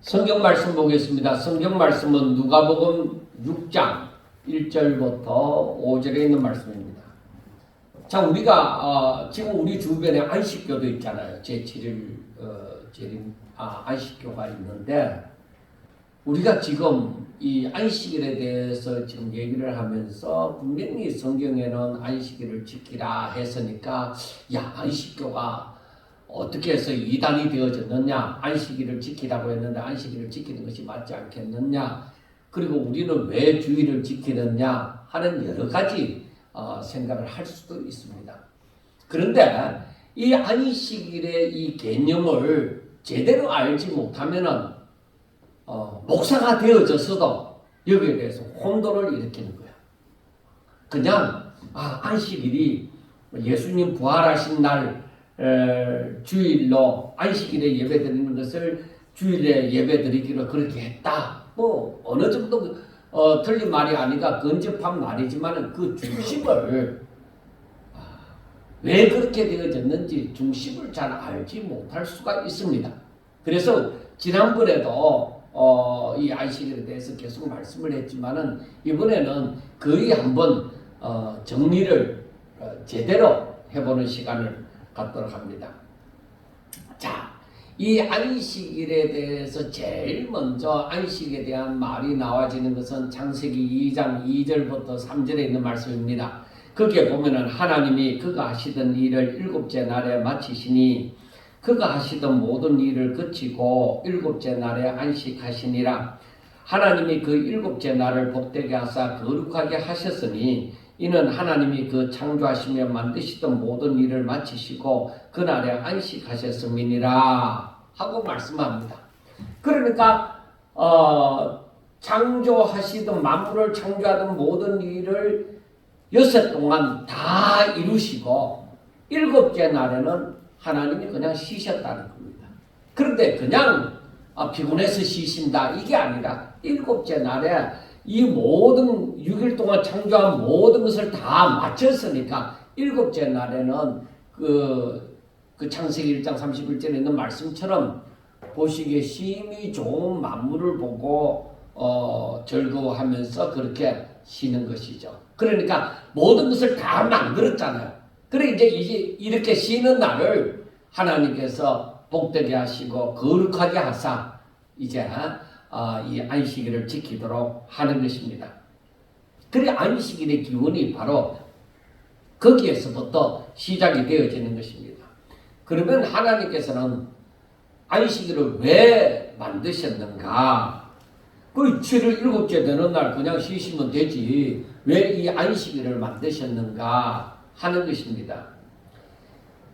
성경 말씀 보겠습니다. 성경 말씀은 누가복음 6장 1절부터 5절에 있는 말씀입니다. 자, 우리가 지금 우리 주변에 안식교도 있잖아요. 제7일 안식교가 있는데 우리가 지금 이 안식일에 대해서 지금 얘기를 하면서 분명히 성경에는 안식일을 지키라 했으니까 야, 안식교가 어떻게 해서 이단이 되어졌느냐, 안식일을 지키라고 했는데 안식일을 지키는 것이 맞지 않겠느냐, 그리고 우리는 왜 주일을 지키느냐 하는 여러 가지 생각을 할 수도 있습니다. 그런데 이 안식일의 이 개념을 제대로 알지 못하면은 목사가 되어져서도 여기에 대해서 혼돈을 일으키는 거야. 그냥 안식일이 예수님 부활하신 날 주일로 안식일에 예배드리는 것을 주일에 예배드리기로 그렇게 했다. 뭐 어느 정도 틀린 말이 아니라 근접한 말이지만 그 중심을 왜 그렇게 되어졌는지 중심을 잘 알지 못할 수가 있습니다. 그래서 지난번에도 이 안식일에 대해서 계속 말씀을 했지만은 이번에는 거의 한번 정리를 제대로 해보는 시간을 갖도록 합니다. 자, 이 안식일에 대해서 제일 먼저 안식에 대한 말이 나와지는 것은 창세기 2장 2절부터 3절에 있는 말씀입니다. 거기에 보면은 하나님이 그가 하시던 일을 일곱째 날에 마치시니 그가 하시던 모든 일을 그치고 일곱째 날에 안식하시니라. 하나님이 그 일곱째 날을 복되게 하사 거룩하게 하셨으니 이는 하나님이 그 창조하시며 만드시던 모든 일을 마치시고 그날에 안식하셨음이니라 하고 말씀합니다. 그러니까 창조하시던 만물을 창조하던 모든 일을 6해 동안 다 이루시고 일곱째 날에는 하나님이 그냥 쉬셨다는 겁니다. 그런데 그냥 피곤해서 쉬신다 이게 아니라 일곱째 날에 이 모든 6일 동안 창조한 모든 것을 다 마쳤으니까 일곱째 날에는 그 창세기 1장 31절에 있는 말씀처럼 보시기에 심히 좋은 만물을 보고 즐거워하면서 그렇게 쉬는 것이죠. 그러니까 모든 것을 다 만들었잖아요. 그래 이제 이렇게 쉬는 날을 하나님께서 복되게 하시고 거룩하게 하사 이제 이 안식일을 지키도록 하는 것입니다. 그래 안식일의 기원이 바로 거기에서부터 시작이 되어지는 것입니다. 그러면 하나님께서는 안식일을 왜 만드셨는가? 그 7일 일곱째 되는 날 그냥 쉬시면 되지 왜 이 안식일을 만드셨는가 하는 것입니다.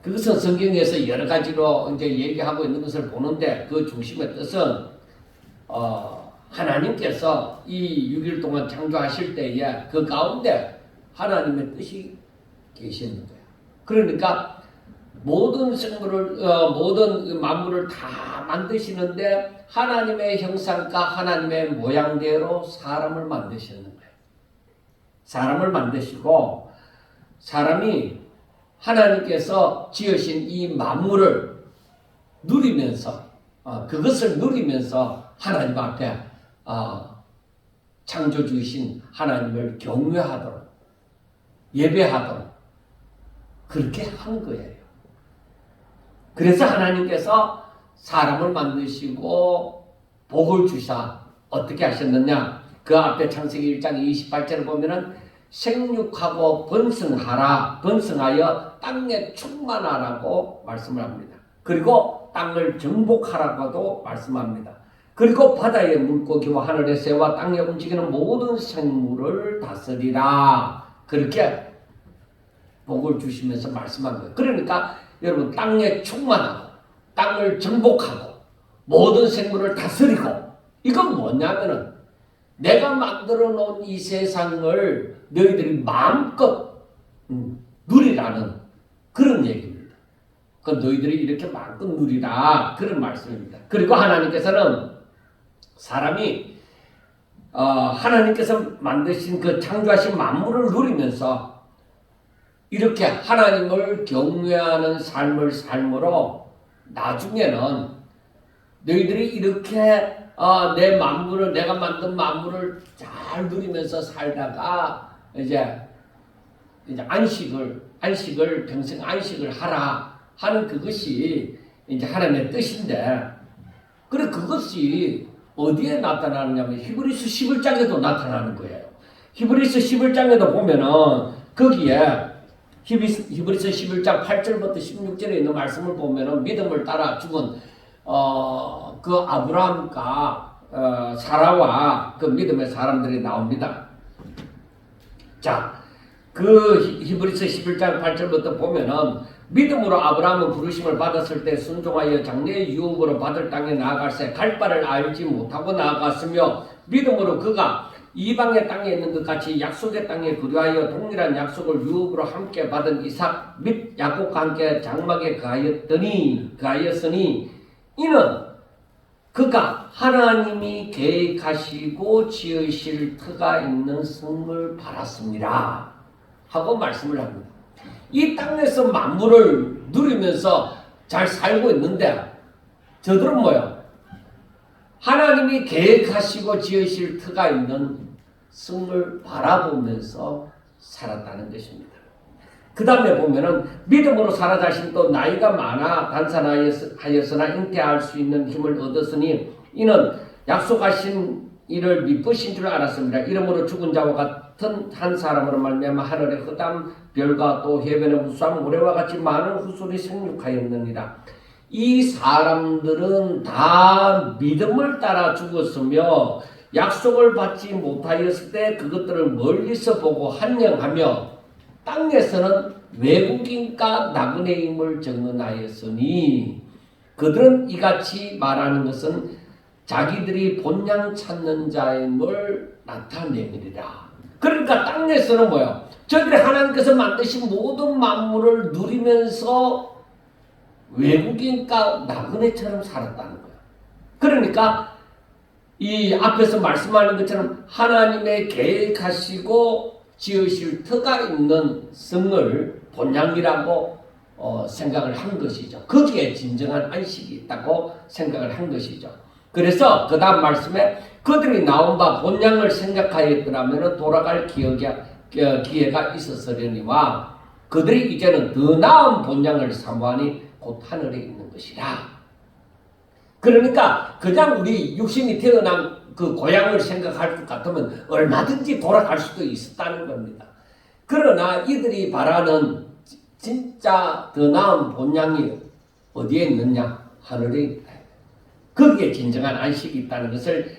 그것은 성경에서 여러 가지로 이제 얘기하고 있는 것을 보는데 그 중심의 뜻은 하나님께서 이 6일 동안 창조하실 때에 그 가운데 하나님의 뜻이 계시는 거예요. 그러니까 모든 생물을 모든 만물을 다 만드시는데 하나님의 형상과 하나님의 모양대로 사람을 만드시는 거예요. 사람을 만드시고 사람이 하나님께서 지으신 이 만물을 누리면서 그것을 누리면서 하나님 앞에 창조주이신 하나님을 경외하도록 예배하도록 그렇게 한 거예요. 그래서 하나님께서 사람을 만드시고 복을 주사 어떻게 하셨느냐? 그 앞에 창세기 1장 28절을 보면은 생육하고 번성하여 땅에 충만하라고 말씀을 합니다. 그리고 땅을 정복하라고도 말씀합니다. 그리고 바다의 물고기와 하늘의 새와 땅에 움직이는 모든 생물을 다스리라. 그렇게 복을 주시면서 말씀한 거예요. 그러니까 여러분 땅에 충만하고 땅을 정복하고 모든 생물을 다스리고 이건 뭐냐면은 내가 만들어 놓은 이 세상을 너희들이 마음껏 누리라는 그런 얘기입니다. 그 너희들이 이렇게 마음껏 누리라 그런 말씀입니다. 그리고 하나님께서는 사람이 하나님께서 만드신 그 창조하신 만물을 누리면서 이렇게 하나님을 경외하는 삶을 삶으로 나중에는 너희들이 이렇게 내 만물을 내가 만든 만물을 잘 누리면서 살다가 이제 안식을 평생 안식을 하라 하는 그것이 이제 하나님의 뜻인데, 그래 그것이 어디에 나타나느냐면 히브리서 11장에도 나타나는 거예요. 히브리서 11장에도 보면은 거기에 히브리서 11장 8절부터 16절에 있는 말씀을 보면은 믿음을 따라 죽은 그 아브라함과 사라와 그 믿음의 사람들이 나옵니다. 자, 그 히브리서 11장 8절부터 보면은 믿음으로 아브라함은 부르심을 받았을 때 순종하여 장래의 유업으로 받을 땅에 나아갈새 갈 바를 알지 못하고 나아갔으며, 믿음으로 그가 이방의 땅에 있는 것 같이 약속의 땅에 그리하여 동일한 약속을 유업으로 함께 받은 이삭 및 야곱과 함께 장막에 거하였으니 이는 그가 하나님이 계획하시고 지으실 터가 있는 성을 바랐습니다 하고 말씀을 합니다. 이 땅에서 만물을 누리면서 잘 살고 있는데 저들은 뭐요? 하나님이 계획하시고 지으실 터가 있는 성을 바라보면서 살았다는 것입니다. 그 다음에 보면은 믿음으로 사라 자신도 나이가 많아 단산하였으나 잉태할 수 있는 힘을 얻었으니 이는 약속하신 이를 미쁘신 줄 알았습니다. 이러므로 죽은 자와 같은 한 사람으로 말미암아 하늘의 흑암 별과 또 해변의 우수한 모래와 같이 많은 후손이 생육하였느니라. 이 사람들은 다 믿음을 따라 죽었으며 약속을 받지 못하였을 때 그것들을 멀리서 보고 한영하며 땅에서는 외국인과 나그네임을 증언하였으니 그들은 이같이 말하는 것은 자기들이 본향 찾는 자임을 나타내느니라. 그러니까 땅에서는 뭐예요? 저들이 하나님께서 만드신 모든 만물을 누리면서 외국인과 나그네처럼 살았다는 거예요. 그러니까 이 앞에서 말씀하는 것처럼 하나님의 계획하시고 지으실 터가 있는 성을 본향이라고 생각을 한 것이죠. 거기에 진정한 안식이 있다고 생각을 한 것이죠. 그래서 그 다음 말씀에 그들이 나온 바 본향을 생각하였더라면 돌아갈 기회가 있었으려니와 그들이 이제는 더 나은 본향을 사모하니 곧 하늘에 있는 것이라. 그러니까 그냥 우리 육신이 태어난 그 고향을 생각할 것 같으면 얼마든지 돌아갈 수도 있었다는 겁니다. 그러나 이들이 바라는 진짜 더 나은 본향이 어디에 있느냐? 하늘에 있다. 거기에 진정한 안식이 있다는 것을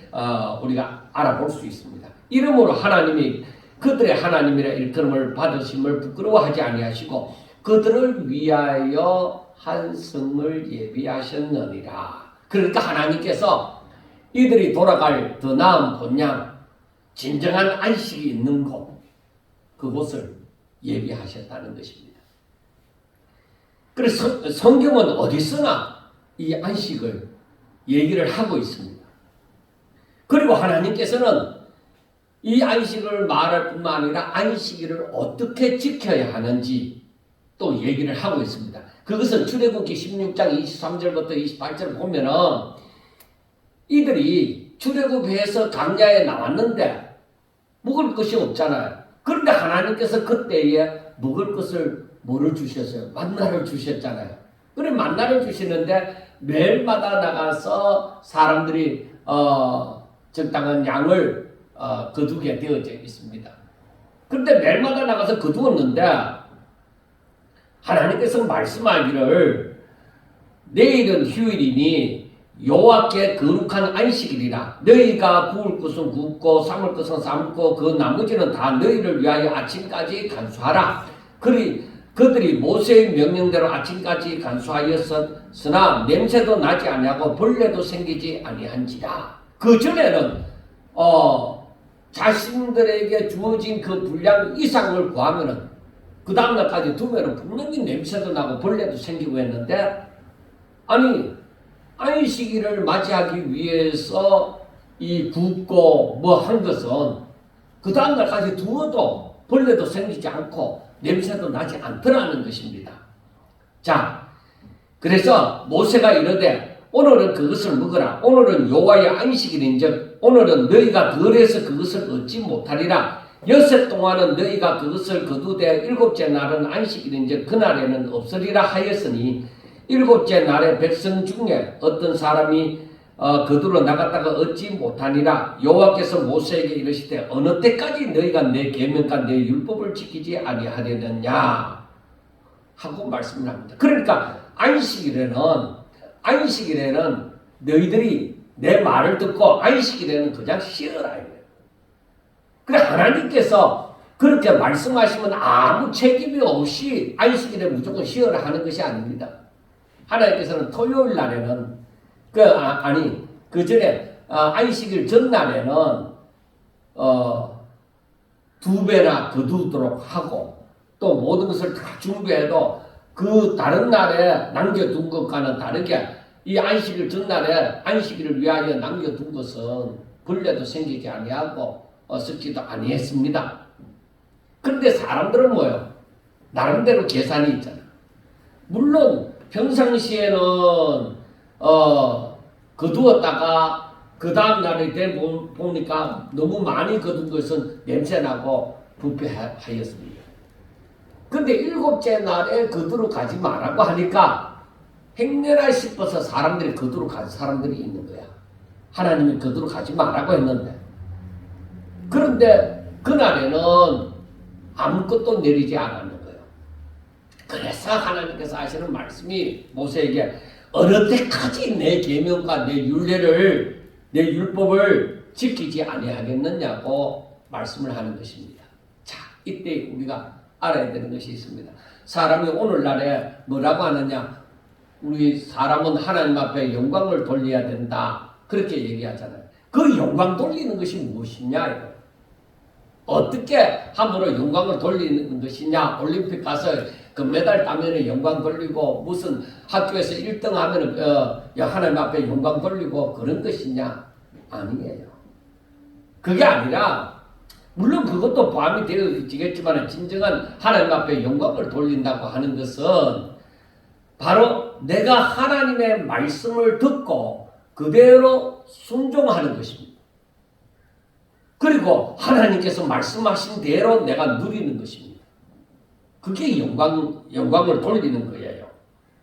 우리가 알아볼 수 있습니다. 이러므로 하나님이 그들의 하나님이라 일컬음을 받으심을 부끄러워하지 아니하시고 그들을 위하여 한 성을 예비하셨느니라. 그러니까 하나님께서 이들이 돌아갈 더 나은 본향, 진정한 안식이 있는 곳, 그곳을 예비하셨다는 것입니다. 그래서 성경은 어디서나 이 안식을 얘기를 하고 있습니다. 그리고 하나님께서는 이 안식을 말할 뿐만 아니라 안식일을 어떻게 지켜야 하는지 또 얘기를 하고 있습니다. 그것은 출애굽기 16장 23절부터 28절 보면은 이들이 출애굽해서 광야에 나왔는데 먹을 것이 없잖아요. 그런데 하나님께서 그때에 먹을 것을 뭐를 주셨어요? 만나를 주셨잖아요. 그래 만나를 주시는데 매일마다 나가서 사람들이 적당한 양을 거두게 되어져 있습니다. 그런데 매일마다 나가서 거두었는데 하나님께서 말씀하기를 내일은 휴일이니 여호와께 거룩한 안식일이라. 너희가 구울 것은 굽고 삶을 것은 삶고 그 나머지는 다 너희를 위하여 아침까지 간수하라. 그들이 모세의 명령대로 아침까지 간수하였으나 냄새도 나지 아니하고 벌레도 생기지 아니한지라. 그 전에는 자신들에게 주어진 그 분량 이상을 구하면은 그 다음날까지 두면은 분명히 냄새도 나고 벌레도 생기고 했는데, 아니 안식일을 맞이하기 위해서 이 굽고 뭐 한 것은 그 다음날까지 두어도 벌레도 생기지 않고 냄새도 나지 않더라는 것입니다. 자, 그래서 모세가 이르되 오늘은 그것을 먹으라. 오늘은 여호와의 안식일인즉 오늘은 너희가 덜해서 그것을 얻지 못하리라. 여섯 동안은 너희가 그것을 거두되 일곱째 날은 안식일인즉 그날에는 없으리라 하였으니 일곱째 날에 백성 중에 어떤 사람이 거두러 나갔다가 얻지 못하니라. 여호와께서 모세에게 이르시되 어느 때까지 너희가 내 계명과 내 율법을 지키지 아니하려느냐 하고 말씀을 합니다. 그러니까 안식일에는 너희들이 내 말을 듣고 안식일에는 그냥 쉬어라 이거예요. 그래 하나님께서 그렇게 말씀하시면 아무 책임이 없이 안식일에 무조건 쉬어라 하는 것이 아닙니다. 하나님께서는 토요일 날에는 그 전에 안식일 전날에는 2배나 거두도록 하고 또 모든 것을 다 준비해도 그 다른 날에 남겨둔 것과는 다르게 이 안식일 전날에 안식일을 위하여 남겨둔 것은 벌레도 생기지 아니하고 썩지도 아니했습니다. 그런데 사람들은 뭐예요? 나름대로 계산이 있잖아. 물론 평상시에는 거두었다가 그 다음 날에 보니까 너무 많이 거둔 것은 냄새나고 부패하였습니다. 근데 일곱째 날에 거두러 가지 말라고 하니까 행여나 싶어서 사람들이 거두러 간 사람들이 있는 거야. 하나님이 거두러 가지 말라고 했는데. 그런데 그날에는 아무것도 내리지 않았는 거예요. 그래서 하나님께서 하시는 말씀이 모세에게 어느 때까지 내 계명과 내 율례를 내 율법을 지키지 아니하겠느냐고 말씀을 하는 것입니다. 자, 이때 우리가 알아야 되는 것이 있습니다. 사람이 오늘날에 뭐라고 하느냐? 우리 사람은 하나님 앞에 영광을 돌려야 된다. 그렇게 얘기하잖아요. 그 영광 돌리는 것이 무엇이냐? 이거. 어떻게 함으로 영광을 돌리는 것이냐? 올림픽 가서 금메달 따면 영광 돌리고 무슨 학교에서 1등 하면 하나님 앞에 영광 돌리고 그런 것이냐? 아니에요. 그게 아니라 물론 그것도 포함이 되어지겠지만 진정한 하나님 앞에 영광을 돌린다고 하는 것은 바로 내가 하나님의 말씀을 듣고 그대로 순종하는 것입니다. 그리고 하나님께서 말씀하신 대로 내가 누리는 것입니다. 그게 영광을 돌리는 거예요.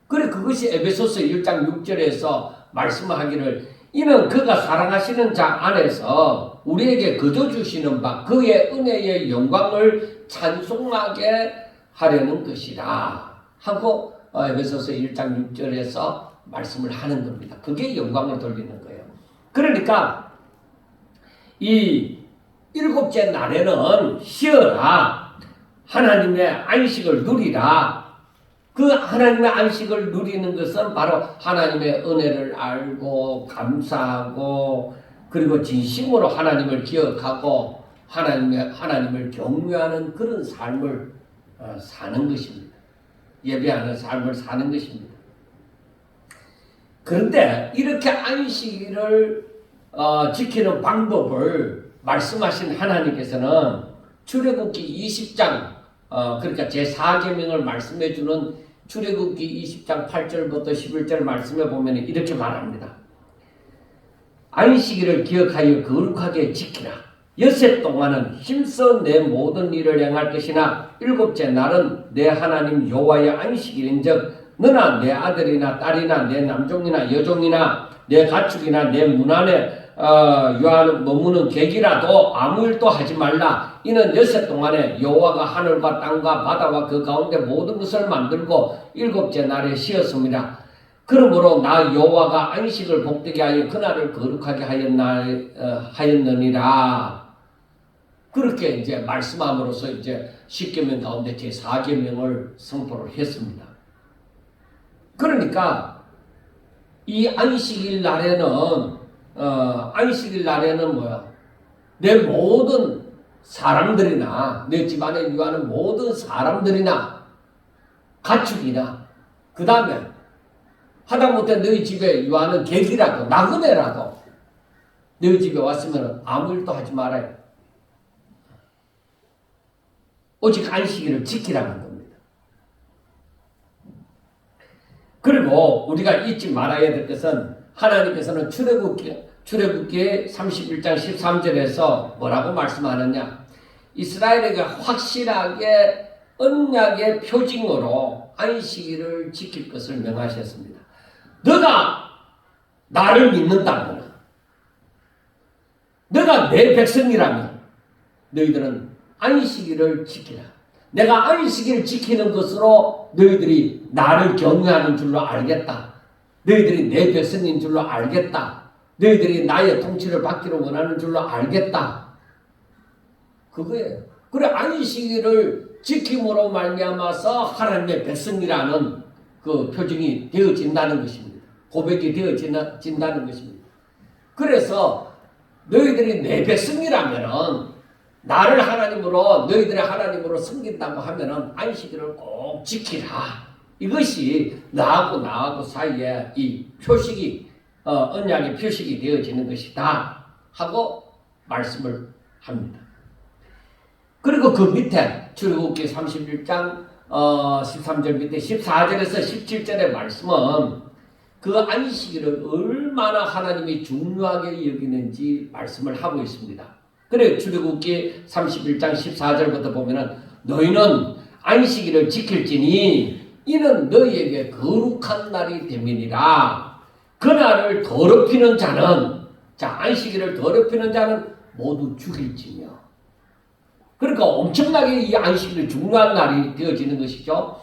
그래 그것이 에베소서 1장 6절에서 말씀하기를 이는 그가 사랑하시는 자 안에서 우리에게 거저 주시는 바 그의 은혜의 영광을 찬송하게 하려는 것이라 하고 에베소서 1장 6절에서 말씀을 하는 겁니다. 그게 영광을 돌리는 거예요. 그러니까 이 일곱째 날에는 쉬어라. 하나님의 안식을 누리라. 그 하나님의 안식을 누리는 것은 바로 하나님의 은혜를 알고 감사하고 그리고 진심으로 하나님을 기억하고 하나님을 경외하는 그런 삶을 사는 것입니다. 예배하는 삶을 사는 것입니다. 그런데 이렇게 안식일을 지키는 방법을 말씀하신 하나님께서는 출애굽기 20장 그러니까 제4계명을 말씀해 주는 출애굽기 20장 8절부터 11절 말씀에 보면 이렇게 말합니다. 안식일을 기억하여 거룩하게 지키라. 여섯 동안은 힘써 내 모든 일을 행할 것이나 일곱째 날은 내 하나님 여호와의 안식일인즉 너나 내 아들이나 딸이나 내 남종이나 여종이나 내 가축이나 내 문 안에 머무는 객이라도 아무 일도 하지 말라. 이는 여섯 동안에 여호와가 하늘과 땅과 바다와 그 가운데 모든 것을 만들고 일곱째 날에 쉬었습니다. 그러므로 나 여호와가 안식을 복되게 하여 그날을 거룩하게 하였느니라. 그렇게 이제 말씀함으로써 이제 10계명 가운데 제4계명을 선포를 했습니다. 그러니까 이 안식일 날에는 뭐야? 내 모든 사람들이나 내 집안에 유하는 모든 사람들이나 가축이나 그 다음에 하다못해 너희 집에 유하는 객이라도 나그네라도 너희 집에 왔으면 아무 일도 하지 말아요. 오직 안식일을 지키라는 겁니다. 그리고 우리가 잊지 말아야 될 것은 하나님께서는 출애굽기 31장 13절에서 뭐라고 말씀하느냐? 이스라엘에게 확실하게 언약의 표징으로 안식일을 지킬 것을 명하셨습니다. 너가 나를 믿는다면, 너가 내 백성이라면 너희들은 안식일을 지키라. 내가 안식일을 지키는 것으로 너희들이 나를 경외하는 줄로 알겠다. 너희들이 내 백성인 줄로 알겠다. 너희들이 나의 통치를 받기를 원하는 줄로 알겠다. 그거예요. 그래, 안식일을 지킴으로 말미암아서 하나님의 백성이라는 그 표징이 되어진다는 것입니다. 고백이 되어진다는 것입니다. 그래서 너희들이 내 백성이라면은, 나를 하나님으로, 너희들의 하나님으로 섬긴다고 하면은 안식일을 꼭 지키라. 이것이 나하고 사이에 이 표식이, 언약의 표식이 되어지는 것이다 하고 말씀을 합니다. 그리고 그 밑에 출애굽기 31장 13절 밑에 14절에서 17절의 말씀은 그 안식일을 얼마나 하나님이 중요하게 여기는지 말씀을 하고 있습니다. 그래, 출애굽기 31장 14절부터 보면은 너희는 안식일을 지킬지니 이는 너희에게 거룩한 날이 됨이니라. 그날을 더럽히는 자는, 안식일을 더럽히는 자는 모두 죽일지며. 그러니까 엄청나게 이 안식일이 중요한 날이 되어지는 것이죠.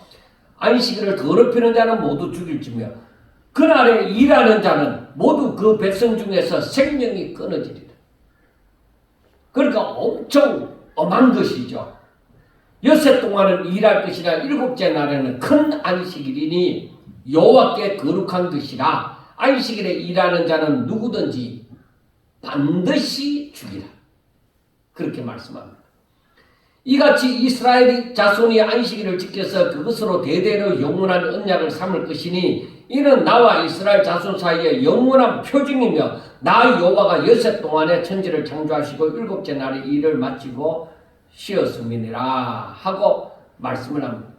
안식일을 더럽히는 자는 모두 죽일지며 그날에 일하는 자는 모두 그 백성 중에서 생명이 끊어지리라. 그러니까 엄청 엄한 것이죠. 엿새 동안은 일할 것이라 일곱째 날에는 큰 안식일이니 여호와께 거룩한 것이라. 안식일에 일하는 자는 누구든지 반드시 죽이라. 그렇게 말씀합니다. 이같이 이스라엘 자손이 안식일을 지켜서 그것으로 대대로 영원한 언약을 삼을 것이니 이는 나와 이스라엘 자손 사이에 영원한 표징이며 나 여호와가 엿새 동안에 천지를 창조하시고 일곱째 날에 일을 마치고 쉬었음이니라 하고 말씀을 합니다.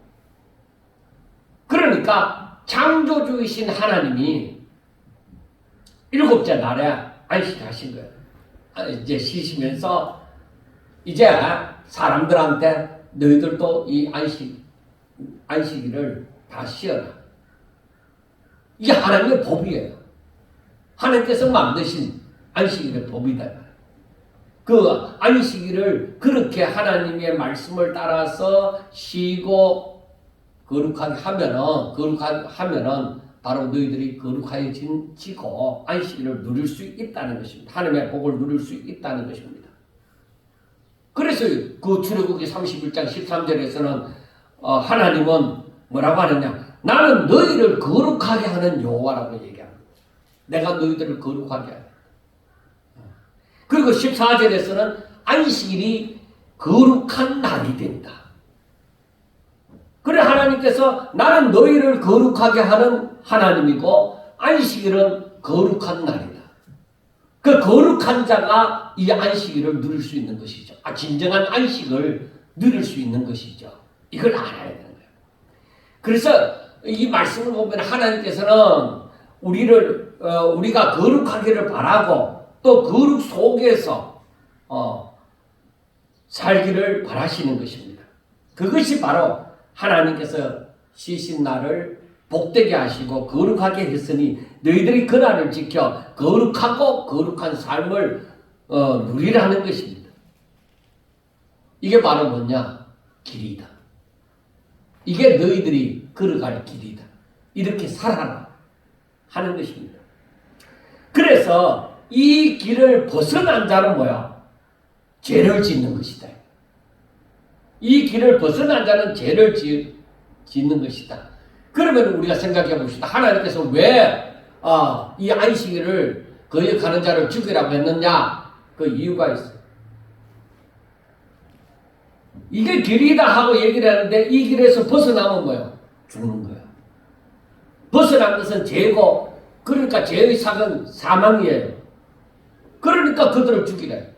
그러니까 창조주이신 하나님이 일곱째 날에 안식하신 거예요. 이제 쉬시면서 이제 사람들한테 너희들도 이 안식일을 다 쉬어라. 이게 하나님의 법이에요. 하나님께서 만드신 안식일의 법이다. 그 안식일을 그렇게 하나님의 말씀을 따라서 쉬고 거룩하게 하면은 바로 너희들이 거룩하여지고 안식일을 누릴 수 있다는 것입니다. 하나님의 복을 누릴 수 있다는 것입니다. 그래서 그 출애굽기 31장 13절에서는 하나님은 뭐라고 하느냐? 나는 너희를 거룩하게 하는 여호와라고 얘기합니다. 내가 너희들을 거룩하게 하라. 그리고 14절에서는 안식일이 거룩한 날이 된다. 그래, 하나님께서 나는 너희를 거룩하게 하는 하나님이고 안식일은 거룩한 날이다. 그 거룩한 자가 이 안식일을 누릴 수 있는 것이죠. 진정한 안식을 누릴 수 있는 것이죠. 이걸 알아야 되는 거예요. 그래서 이 말씀을 보면 하나님께서는 우리가 거룩하기를 바라고 또 거룩 속에서 살기를 바라시는 것입니다. 그것이 바로 하나님께서 쉬신 날을 복되게 하시고 거룩하게 했으니 너희들이 그 날을 지켜 거룩하고 거룩한 삶을 누리라는 것입니다. 이게 바로 뭐냐? 길이다. 이게 너희들이 걸어갈 길이다. 이렇게 살아라 하는 것입니다. 그래서 이 길을 벗어난 자는 뭐야? 죄를 짓는 것이다. 이 길을 벗어난 자는 죄를 짓는 것이다. 그러면 우리가 생각해 봅시다. 하나님께서 왜 이 안식일을 거역하는 자를 죽이라고 했느냐? 그 이유가 있어요. 이게 길이다 하고 얘기를 하는데 이 길에서 벗어나면 뭐예요? 죽는 거예요. 벗어난 것은 죄고, 그러니까 죄의 삭은 사망이에요. 그러니까 그들을 죽이래.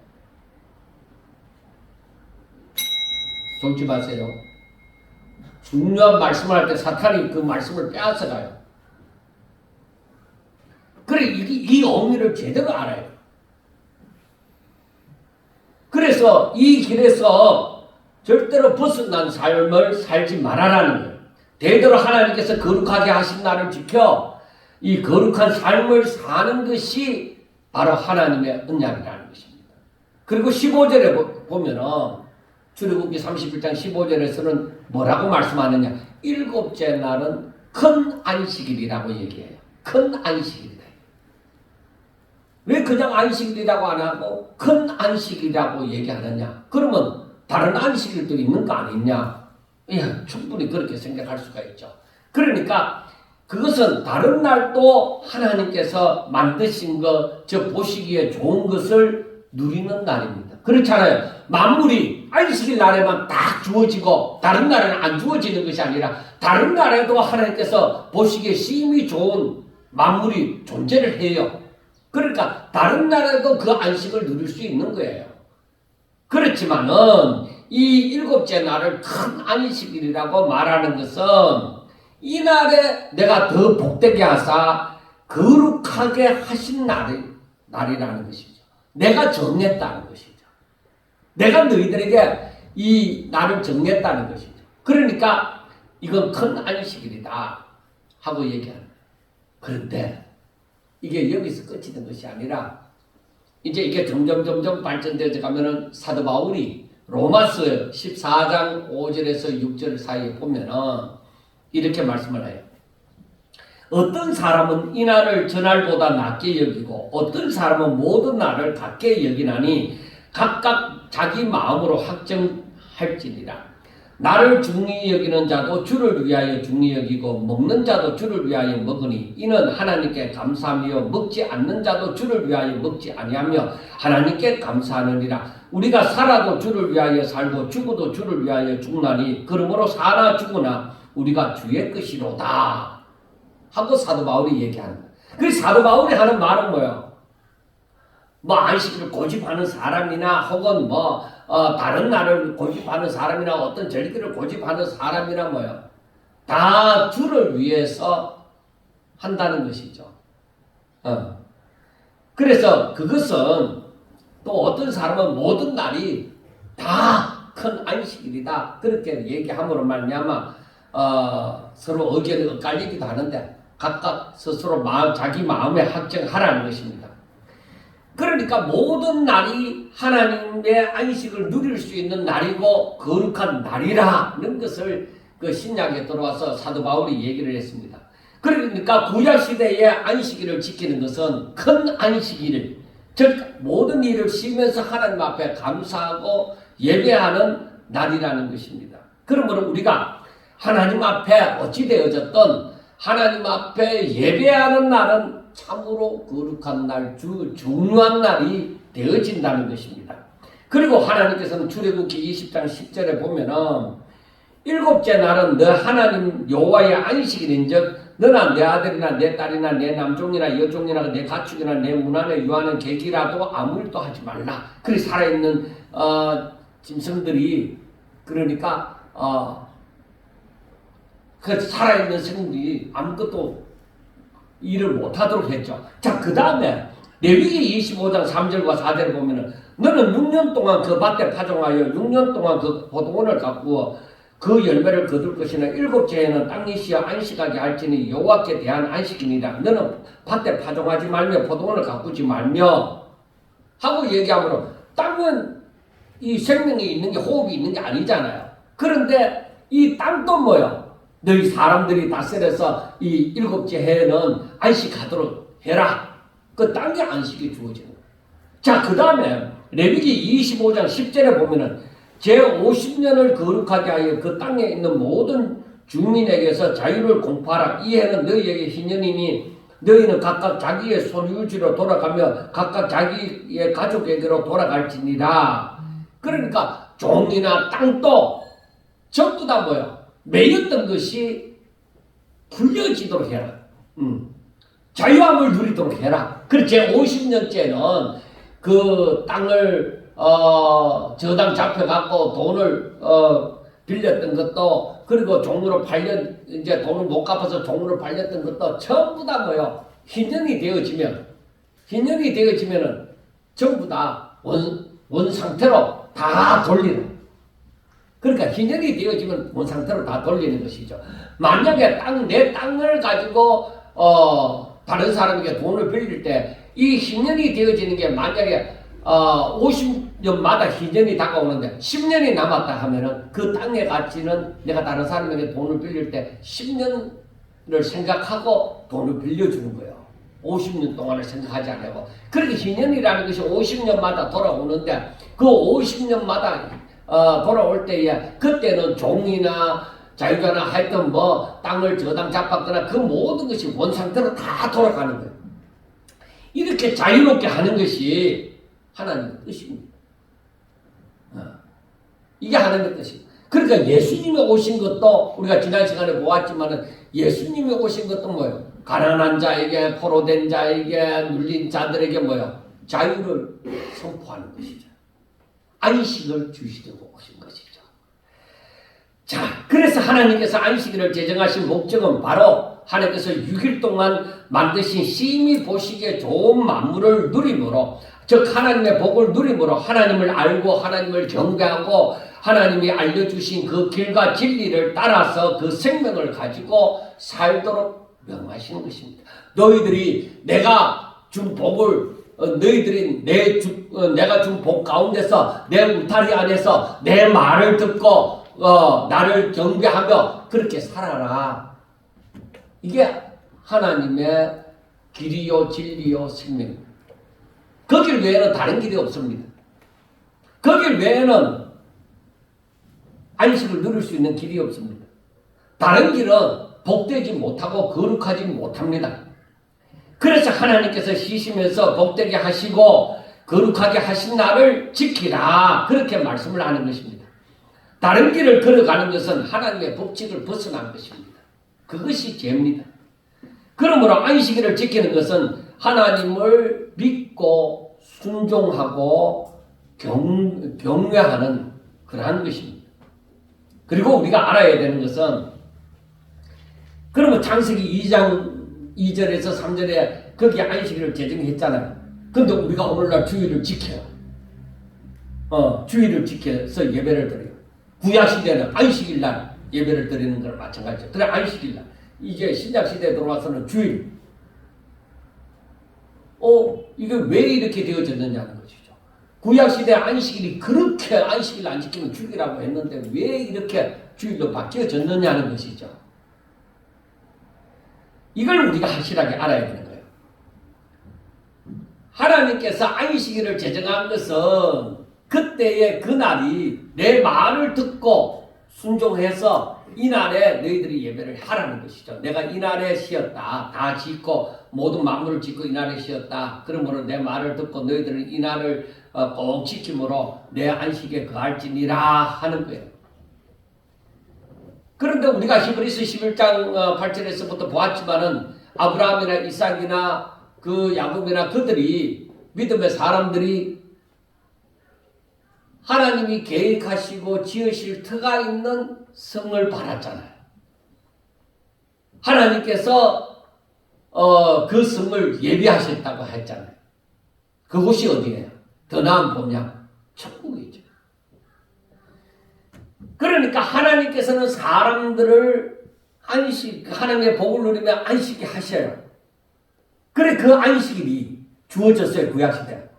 졸지 마세요. 중요한 말씀을 할 때 사탄이 그 말씀을 빼앗아가요. 그래, 이 의미를 제대로 알아야 돼요. 그래서 이 길에서 절대로 벗어난 삶을 살지 말아라는 거예요. 대대로 하나님께서 거룩하게 하신 나를 지켜 이 거룩한 삶을 사는 것이 바로 하나님의 언약이라는 것입니다. 그리고 15절에 보면은 출애굽기 31장 15절에서는 뭐라고 말씀하느냐? 일곱째 날은 큰 안식일이라고 얘기해요. 큰 안식일이다. 왜 그냥 안식일이라고 안 하고 큰 안식일이라고 얘기하느냐? 그러면 다른 안식일도 있는 거 아니냐? 예, 충분히 그렇게 생각할 수가 있죠. 그러니까 그것은 다른 날도 하나님께서 만드신 것, 저 보시기에 좋은 것을 누리는 날입니다. 그렇잖아요. 만물이 안식일 날에만 딱 주어지고 다른 날에는 안 주어지는 것이 아니라 다른 날에도 하나님께서 보시기에 심히 좋은 만물이 존재를 해요. 그러니까 다른 날에도 그 안식을 누릴 수 있는 거예요. 그렇지만은 이 일곱째 날을 큰 안식일이라고 말하는 것은 이 날에 내가 더 복되게 하사 거룩하게 하신 날이라는 것이죠. 내가 정했다는 것이죠. 내가 너희들에게 이 날을 정했다는 것이죠. 그러니까 이건 큰 안식일이다 하고 얘기하는 거예요. 그런데 이게 여기서 끝이 된 것이 아니라 이제 이게 점점 발전되어 가면은 사도 바울이 로마서 14장 5절에서 6절 사이에 보면은 이렇게 말씀을 해요. 어떤 사람은 이 날을 저날보다 낮게 여기고 어떤 사람은 모든 날을 같게 여기나니 각각 자기 마음으로 확정할지니라. 나를 중히 여기는 자도 주를 위하여 중히 여기고 먹는 자도 주를 위하여 먹으니 이는 하나님께 감사하며 먹지 않는 자도 주를 위하여 먹지 아니하며 하나님께 감사하느니라. 우리가 살아도 주를 위하여 살고 죽어도 주를 위하여 죽나니 그러므로 사나 죽으나 우리가 주의 것이로다 하고 사도 바울이 얘기하는 거예요. 그 사도 바울이 하는 말은 뭐예요? 뭐 안식일을 고집하는 사람이나 혹은 다른 날을 고집하는 사람이나 어떤 절기를 고집하는 사람이나 뭐예요? 다 주를 위해서 한다는 것이죠. 그래서 그것은 또 어떤 사람은 모든 날이 다 큰 안식일이다 그렇게 얘기함으로 말미암아 서로 의견이 엇갈리기도 하는데 각각 스스로 자기 마음에 확정하라는 것입니다. 그러니까 모든 날이 하나님의 안식을 누릴 수 있는 날이고 거룩한 날이라는 것을 그 신약에 들어와서 사도 바울이 얘기를 했습니다. 그러니까 구약시대의 안식일을 지키는 것은 큰 안식일, 즉 모든 일을 쉬면서 하나님 앞에 감사하고 예배하는 날이라는 것입니다. 그러므로 우리가 하나님 앞에 어찌 되어졌든 하나님 앞에 예배하는 날은 참으로 거룩한 날, 중요한 날이 되어진다는 것입니다. 그리고 하나님께서는 출애굽기 20장 10절에 보면은 일곱째 날은 너 하나님 여호와의 안식일인즉 너나 내 아들이나 내 딸이나 내 남종이나 여종이나 내 가축이나 내 문안에 유하는 객이라도 아무 일도 하지 말라. 그리 살아있는 짐승들이 그러니까 그 살아있는 생물이 아무것도 일을 못하도록 했죠. 자, 그 다음에 레위기 25장 3절과 4절을 보면은 너는 6년 동안 그 밭에 파종하여 6년 동안 그 포도원을 가꾸어 그 열매를 거둘 것이나 일곱째에는 땅이시여 안식하게 할지니 여호와께 대한 안식이니라. 너는 밭에 파종하지 말며 포도원을 가꾸지 말며 하고 얘기하므로 땅은 이 생명이 있는 게 호흡이 있는 게 아니잖아요. 그런데 이 땅도 뭐요? 너희 사람들이 다스려서 이 일곱째 해에는 안식하도록 해라. 그 땅에 안식이 주어지는 거예요. 자, 그 다음에 레위기 25장 10절에 보면은 제50년을 거룩하게 하여 그 땅에 있는 모든 주민에게서 자유를 공포하라. 이 해는 너희에게 희년이니 너희는 각각 자기의 소유지로 돌아가며 각각 자기의 가족에게로 돌아갈지니라. 그러니까 종이나 땅도 전부 다 뭐야? 매였던 것이 불려지도록 해라. 자유함을 누리도록 해라. 그리고 제50년째는 그 땅을 저당 잡혀갖고 돈을 빌렸던 것도 그리고 종으로 이제 돈을 못 갚아서 종으로 팔렸던 것도 전부 다 뭐요? 희년이 되어지면 신년이 되어지면은 전부 다 원 상태로 다 돌리는. 그러니까 신년이 되어지면 원 상태로 다 돌리는 것이죠. 만약에 내 땅을 가지고 다른 사람에게 돈을 빌릴 때 이 신년이 되어지는 게 만약에 50년마다 신년이 다가오는데 10년이 남았다 하면은 그 땅의 가치는 내가 다른 사람에게 돈을 빌릴 때 10년을 생각하고 돈을 빌려주는 거예요. 50년 동안을 생각하지 않고. 그렇게 신년이라는 것이 50년마다 돌아오는데 그 50년마다 돌아올 때에 그때는 종이나 자유자나 하여튼 뭐 땅을 저당 잡았거나 그 모든 것이 원상태로 다 돌아가는 거예요. 이렇게 자유롭게 하는 것이 하나님의 뜻입니다. 이게 하나님의 뜻입니다. 그러니까 예수님이 오신 것도 우리가 지난 시간에 보았지만은 예수님이 오신 것도 뭐예요? 가난한 자에게, 포로된 자에게, 눌린 자들에게 뭐예요? 자유를 선포하는 것이죠. 안식을 주시려고 오신 것이죠. 자, 그래서 하나님께서 안식일을 제정하신 목적은 바로 하나님께서 6일 동안 만드신 심히 보시기에 좋은 만물을 누림으로, 즉 하나님의 복을 누림으로 하나님을 알고 하나님을 경배하고 하나님이 알려주신 그 길과 진리를 따라서 그 생명을 가지고 살도록 명하시는 것입니다. 너희들이 내가 준 복을 너희들이 내가 준 복 가운데서 내 울타리 안에서 내 말을 듣고 나를 경배하며 그렇게 살아라. 이게 하나님의 길이요 진리요 생명입니다. 거길 외에는 다른 길이 없습니다. 거길 외에는 안식을 누릴 수 있는 길이 없습니다. 다른 길은 복되지 못하고 거룩하지 못합니다. 그래서 하나님께서 쉬시면서 복되게 하시고 거룩하게 하신 날을 지키라, 그렇게 말씀을 하는 것입니다. 다른 길을 걸어가는 것은 하나님의 법칙을 벗어난 것입니다. 그것이 죄입니다. 그러므로 안식일을 지키는 것은 하나님을 믿고 순종하고 경외하는 그러한 것입니다. 그리고 우리가 알아야 되는 것은, 그러면 창세기 2장 2절에서 3절에 거기에 안식일을 제정했잖아요. 근데 우리가 오늘날 주일을 지켜요. 주일을 지켜서 예배를 드려요. 구약시대는 안식일날 예배를 드리는 걸 마찬가지죠. 그래, 안식일날. 이제 신약시대에 들어와서는 주일. 이게 왜 이렇게 되어졌느냐는 것이죠. 구약시대 안식일이 그렇게 안식일 안 지키면 주일이라고 했는데 왜 이렇게 주일로 바뀌어졌느냐는 것이죠. 이걸 우리가 확실하게 알아야 되는 거예요. 하나님께서 안식일을 제정한 것은 그때의 그날이 내 말을 듣고 순종해서 이날에 너희들이 예배를 하라는 것이죠. 내가 이날에 쉬었다. 다 짓고 모든 만물을 짓고 이날에 쉬었다. 그러므로 내 말을 듣고 너희들은 이날을 꼭 지킴으로 내 안식에 거할지니라 하는 거예요. 그런데 우리가 히브리서 11장 8절에서부터 보았지만은 아브라함이나 이삭이나 그 야곱이나 그들이 믿음의 사람들이 하나님이 계획하시고 지으실 터가 있는 성을 바랐잖아요. 하나님께서 그 성을 예비하셨다고 했잖아요. 그곳이 어디예요? 더 나은 본향 천국이죠. 그러니까 하나님께서는 사람들을 하나님의 복을 누리며 안식이 하셔요. 그래, 그 안식일이 주어졌어요, 구약시대.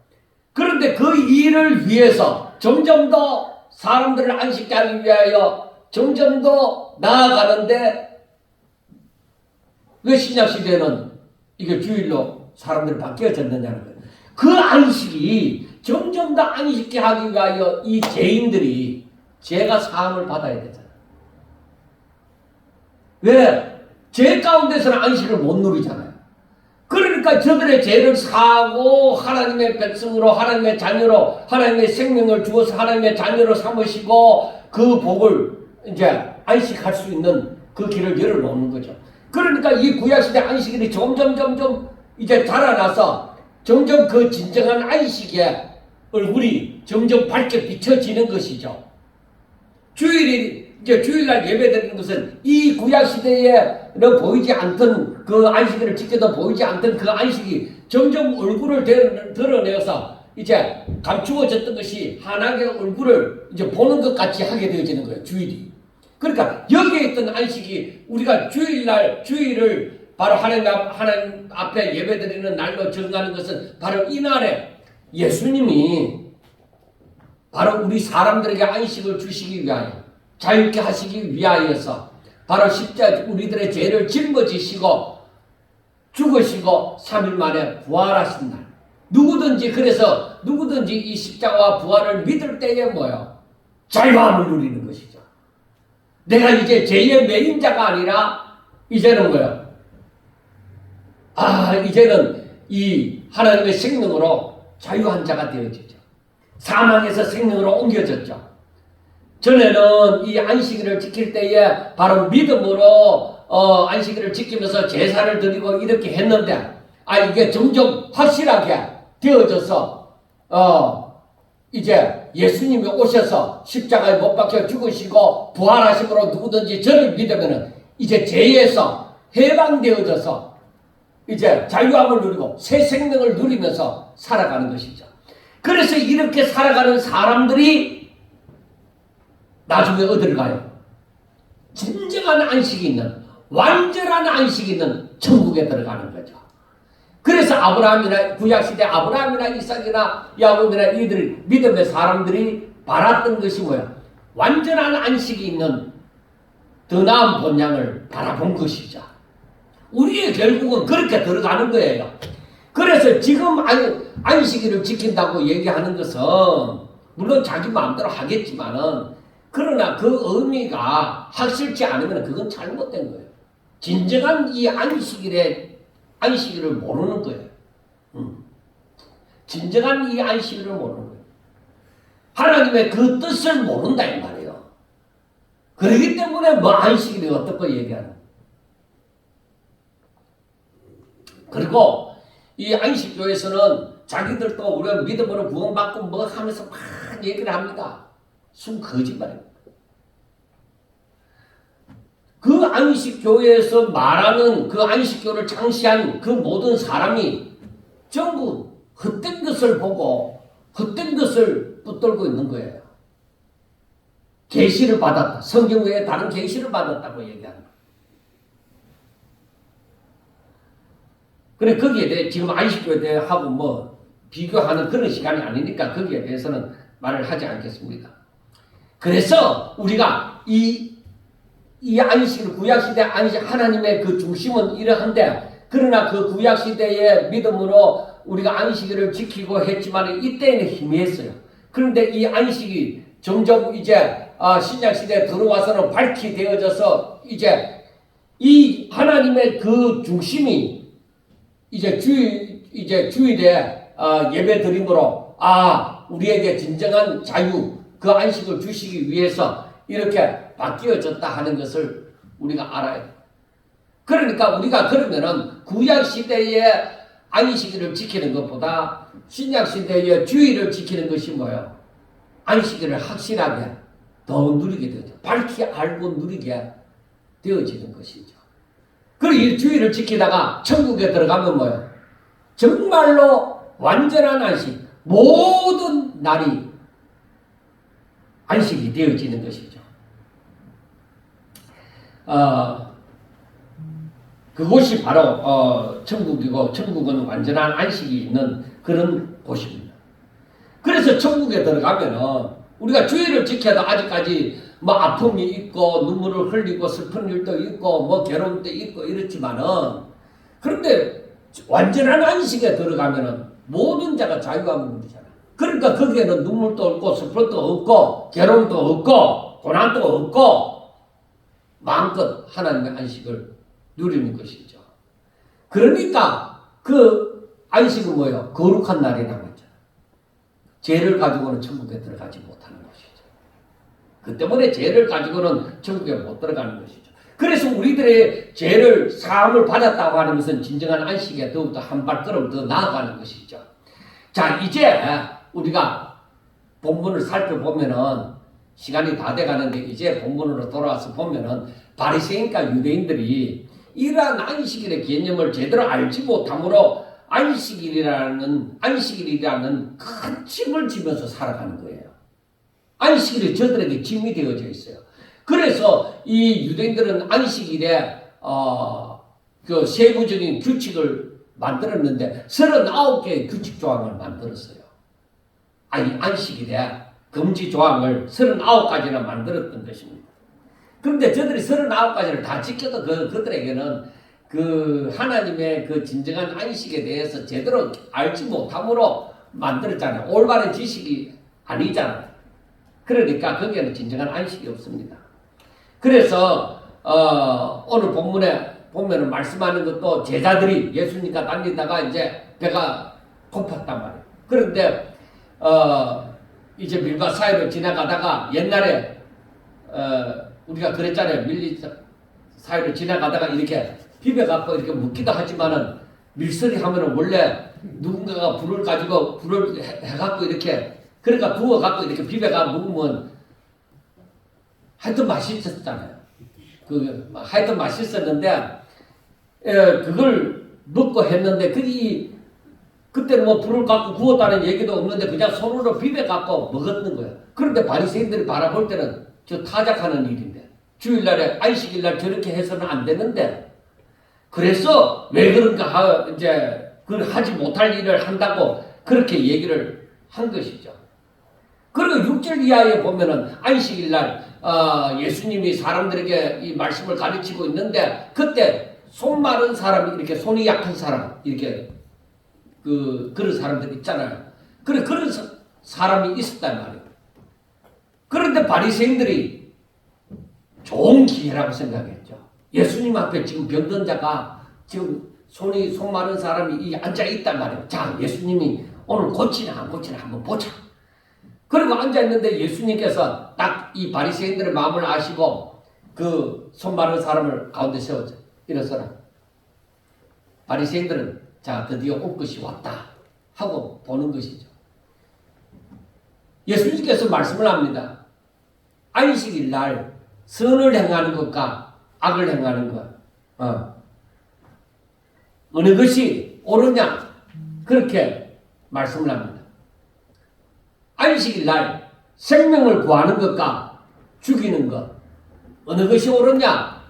그런데 그 일을 위해서 점점 더 사람들을 안식케 하기 위하여 점점 더 나아가는데 왜 신약시대는 이게 주일로 사람들이 바뀌어졌느냐는 거예요. 그 안식이 점점 더 안식케 하기 위하여 이 죄인들이 죄가 사함을 받아야 되잖아요. 왜? 죄 가운데서는 안식을 못 누리잖아요. 그러니까 저들의 죄를 사하고 하나님의 백성으로, 하나님의 자녀로, 하나님의 생명을 주어서 하나님의 자녀로 삼으시고 그 복을 이제 안식할 수 있는 그 길을 열어놓는 거죠. 그러니까 이 구약시대 안식일이 점점 이제 자라나서 점점 그 진정한 안식의 얼굴이 점점 밝게 비춰지는 것이죠. 주일이 이제 주일날 예배드리는 것은 이 구약 시대에는 보이지 않던 그 안식일을 지켜도 보이지 않던 그 안식이 점점 얼굴을 드러내어서 이제 감추어졌던 것이 환하게 얼굴을 이제 보는 것 같이 하게 되어지는 거예요. 주일이. 그러니까 여기에 있던 안식이 우리가 주일을 바로 하나님 앞에 예배드리는 날로 정하는 것은 바로 이날에 예수님이 바로 우리 사람들에게 안식을 주시기 위하여 자유케 하시기 위하여서 바로 십자가 우리들의 죄를 짊어지시고 죽으시고 3일 만에 부활하신 날. 그래서 누구든지 이 십자가와 부활을 믿을 때에 뭐요? 자유함을 누리는 것이죠. 내가 이제 죄의 매임자가 아니라 이제는 뭐요? 이제는 이 하나님의 생명으로 자유한 자가 되어지죠. 사망에서 생명으로 옮겨졌죠. 전에는 이 안식일을 지킬 때에 바로 믿음으로 안식일을 지키면서 제사를 드리고 이렇게 했는데 이게 점점 확실하게 되어져서 이제 예수님이 오셔서 십자가에 못 박혀 죽으시고 부활하심으로 누구든지 저를 믿으면은 이제 죄에서 해방되어져서 이제 자유함을 누리고 새 생명을 누리면서 살아가는 것이죠. 그래서 이렇게 살아가는 사람들이 나중에 어디를 가요? 진정한 안식이 있는, 완전한 안식이 있는 천국에 들어가는 거죠. 그래서 구약시대 아브라함이나 이삭이나 야곱이나 이들 믿음의 사람들이 바랐던 것이 뭐야? 완전한 안식이 있는 더 나은 본향을 바라본 것이죠. 우리의 결국은 그렇게 들어가는 거예요. 그래서 지금 안식일을 지킨다고 얘기하는 것은 물론 자기 마음대로 하겠지만은 그러나 그 의미가 확실치 않으면 그건 잘못된 거예요. 진정한 이 안식일을 모르는 거예요. 진정한 이 안식일을 모르는 거예요. 하나님의 그 뜻을 모른다 이 말이에요. 그렇기 때문에 뭐 안식일이 어떻고 얘기하는 거예요. 그리고 이 안식교에서는 자기들도 우리가 믿음으로 구원받고 뭐 하면서 막 얘기를 합니다. 순 거짓말입니다. 그 안식교에서 말하는 그 안식교를 창시한 그 모든 사람이 전부 헛된 것을 보고 헛된 것을 붙들고 있는 거예요. 계시를 받았다. 성경 외에 다른 계시를 받았다고 얘기하는 거예요. 그래 거기에 대해 지금 안식교에 대해 하고 뭐 비교하는 그런 시간이 아니니까 거기에 대해서는 말을 하지 않겠습니다. 그래서 우리가 이 안식을 구약시대 안식 하나님의 그 중심은 이러한데 그러나 그 구약시대의 믿음으로 우리가 안식일을 지키고 했지만 이때에는 희미했어요. 그런데 이 안식이 점점 이제 신약시대에 들어와서는 밝히 되어져서 이제 이 하나님의 그 중심이 이제 주일에 예배 드림으로 우리에게 진정한 자유 그 안식을 주시기 위해서 이렇게 바뀌어졌다 하는 것을 우리가 알아야 돼요. 그러니까 우리가 그러면은 구약시대의 안식일을 지키는 것보다 신약시대의 주일을 지키는 것이 뭐예요? 안식일을 확실하게 더 누리게 되죠. 밝히 알고 누리게 되어지는 것이죠. 그리고 이 주일을 지키다가 천국에 들어가면 뭐예요? 정말로 완전한 안식, 모든 날이 안식이 되어지는 것이죠. 그곳이 바로 천국이고 천국은 완전한 안식이 있는 그런 곳입니다. 그래서 천국에 들어가면은 우리가 주일을 지켜도 아직까지 뭐 아픔이 있고 눈물을 흘리고 슬픈 일도 있고 뭐 괴로운 때 있고 이렇지만은 그런데 완전한 안식에 들어가면은 모든 자가 자유함을 누리잖아. 그러니까 거기에는 눈물도 없고 슬픔도 없고 괴로움도 없고 고난도 없고 마음껏 하나님의 안식을 누리는 것이죠. 그러니까 그 안식은 뭐예요? 거룩한 날이라고 했잖아요. 죄를 가지고는 천국에 들어가지 못하는 것이죠. 그 때문에 죄를 가지고는 천국에 못 들어가는 것이죠. 그래서 우리들의 죄를 사함을 받았다고 하는 것은 진정한 안식에 더욱더 한 발걸음 더 나아가는 것이죠. 자, 이제 우리가 본문을 살펴보면은 시간이 다 돼가는데 이제 본문으로 돌아와서 보면은 바리새인과 유대인들이 이러한 안식일의 개념을 제대로 알지 못함으로 안식일이라는 큰 짐을 지면서 살아가는 거예요. 안식일이 저들에게 짐이 되어져 있어요. 그래서 이 유대인들은 안식일에 그 세부적인 규칙을 만들었는데 39개의 규칙 조항을 만들었어요. 아니 안식일에 금지 조항을 39가지나 만들었던 것입니다. 그런데 저들이 39가지를 다 지켜도 그들에게는 그 하나님의 그 진정한 안식에 대해서 제대로 알지 못함으로 만들었잖아요. 올바른 지식이 아니잖아요. 그러니까 거기에는 진정한 안식이 없습니다. 그래서 오늘 본문에 보면은 말씀하는 것도 제자들이 예수님과 다니다가 이제 배가 고팠단 말이에요. 그런데 이제 밀밭 사이로 지나가다가 옛날에 우리가 그랬잖아요. 밀리 사이로 지나가다가 이렇게 비벼갖고 이렇게 묻기도 하지만은 밀서리 하면은 원래 누군가가 불을 해갖고 이렇게 그러니까 구워갖고 이렇게 비벼가 먹으면 하여튼 맛있었잖아요. 하여튼 맛있었는데 그걸 먹고 했는데 그때는 뭐 불을 갖고 구웠다는 얘기도 없는데 그냥 손으로 비벼갖고 먹었는 거예요. 그런데 바리새인들이 바라볼 때는 저 타작하는 일인데 주일날에 안식일날 저렇게 해서는 안 되는데 그래서 왜 그런가 이제 그 하지 못할 일을 한다고 그렇게 얘기를 한 것이죠. 그리고 6절 이하에 보면은 안식일날 예수님이 사람들에게 이 말씀을 가르치고 있는데 그때 손 마른 사람이 이렇게 손이 약한 사람 이렇게 그런 사람들 있잖아요. 그런 사람이 있었단 말이에요. 그런데 바리새인들이 좋은 기회라고 생각했죠. 예수님 앞에 지금 병든 자가 지금 손 마른 사람이 앉아 있단 말이에요. 자, 예수님이 오늘 고치나 안 고치나 한번 보자. 그리고 앉아 있는데 예수님께서 딱 이 바리새인들의 마음을 아시고 그 손 마른 사람을 가운데 세웠죠. 일어서라. 바리새인들은 자, 드디어 올 것이 왔다 하고 보는 것이죠. 예수님께서 말씀을 합니다. 안식일 날 선을 행하는 것과 악을 행하는 것 어느 것이 옳으냐 그렇게 말씀을 합니다. 안식일 날 생명을 구하는 것과 죽이는 것 어느 것이 옳으냐?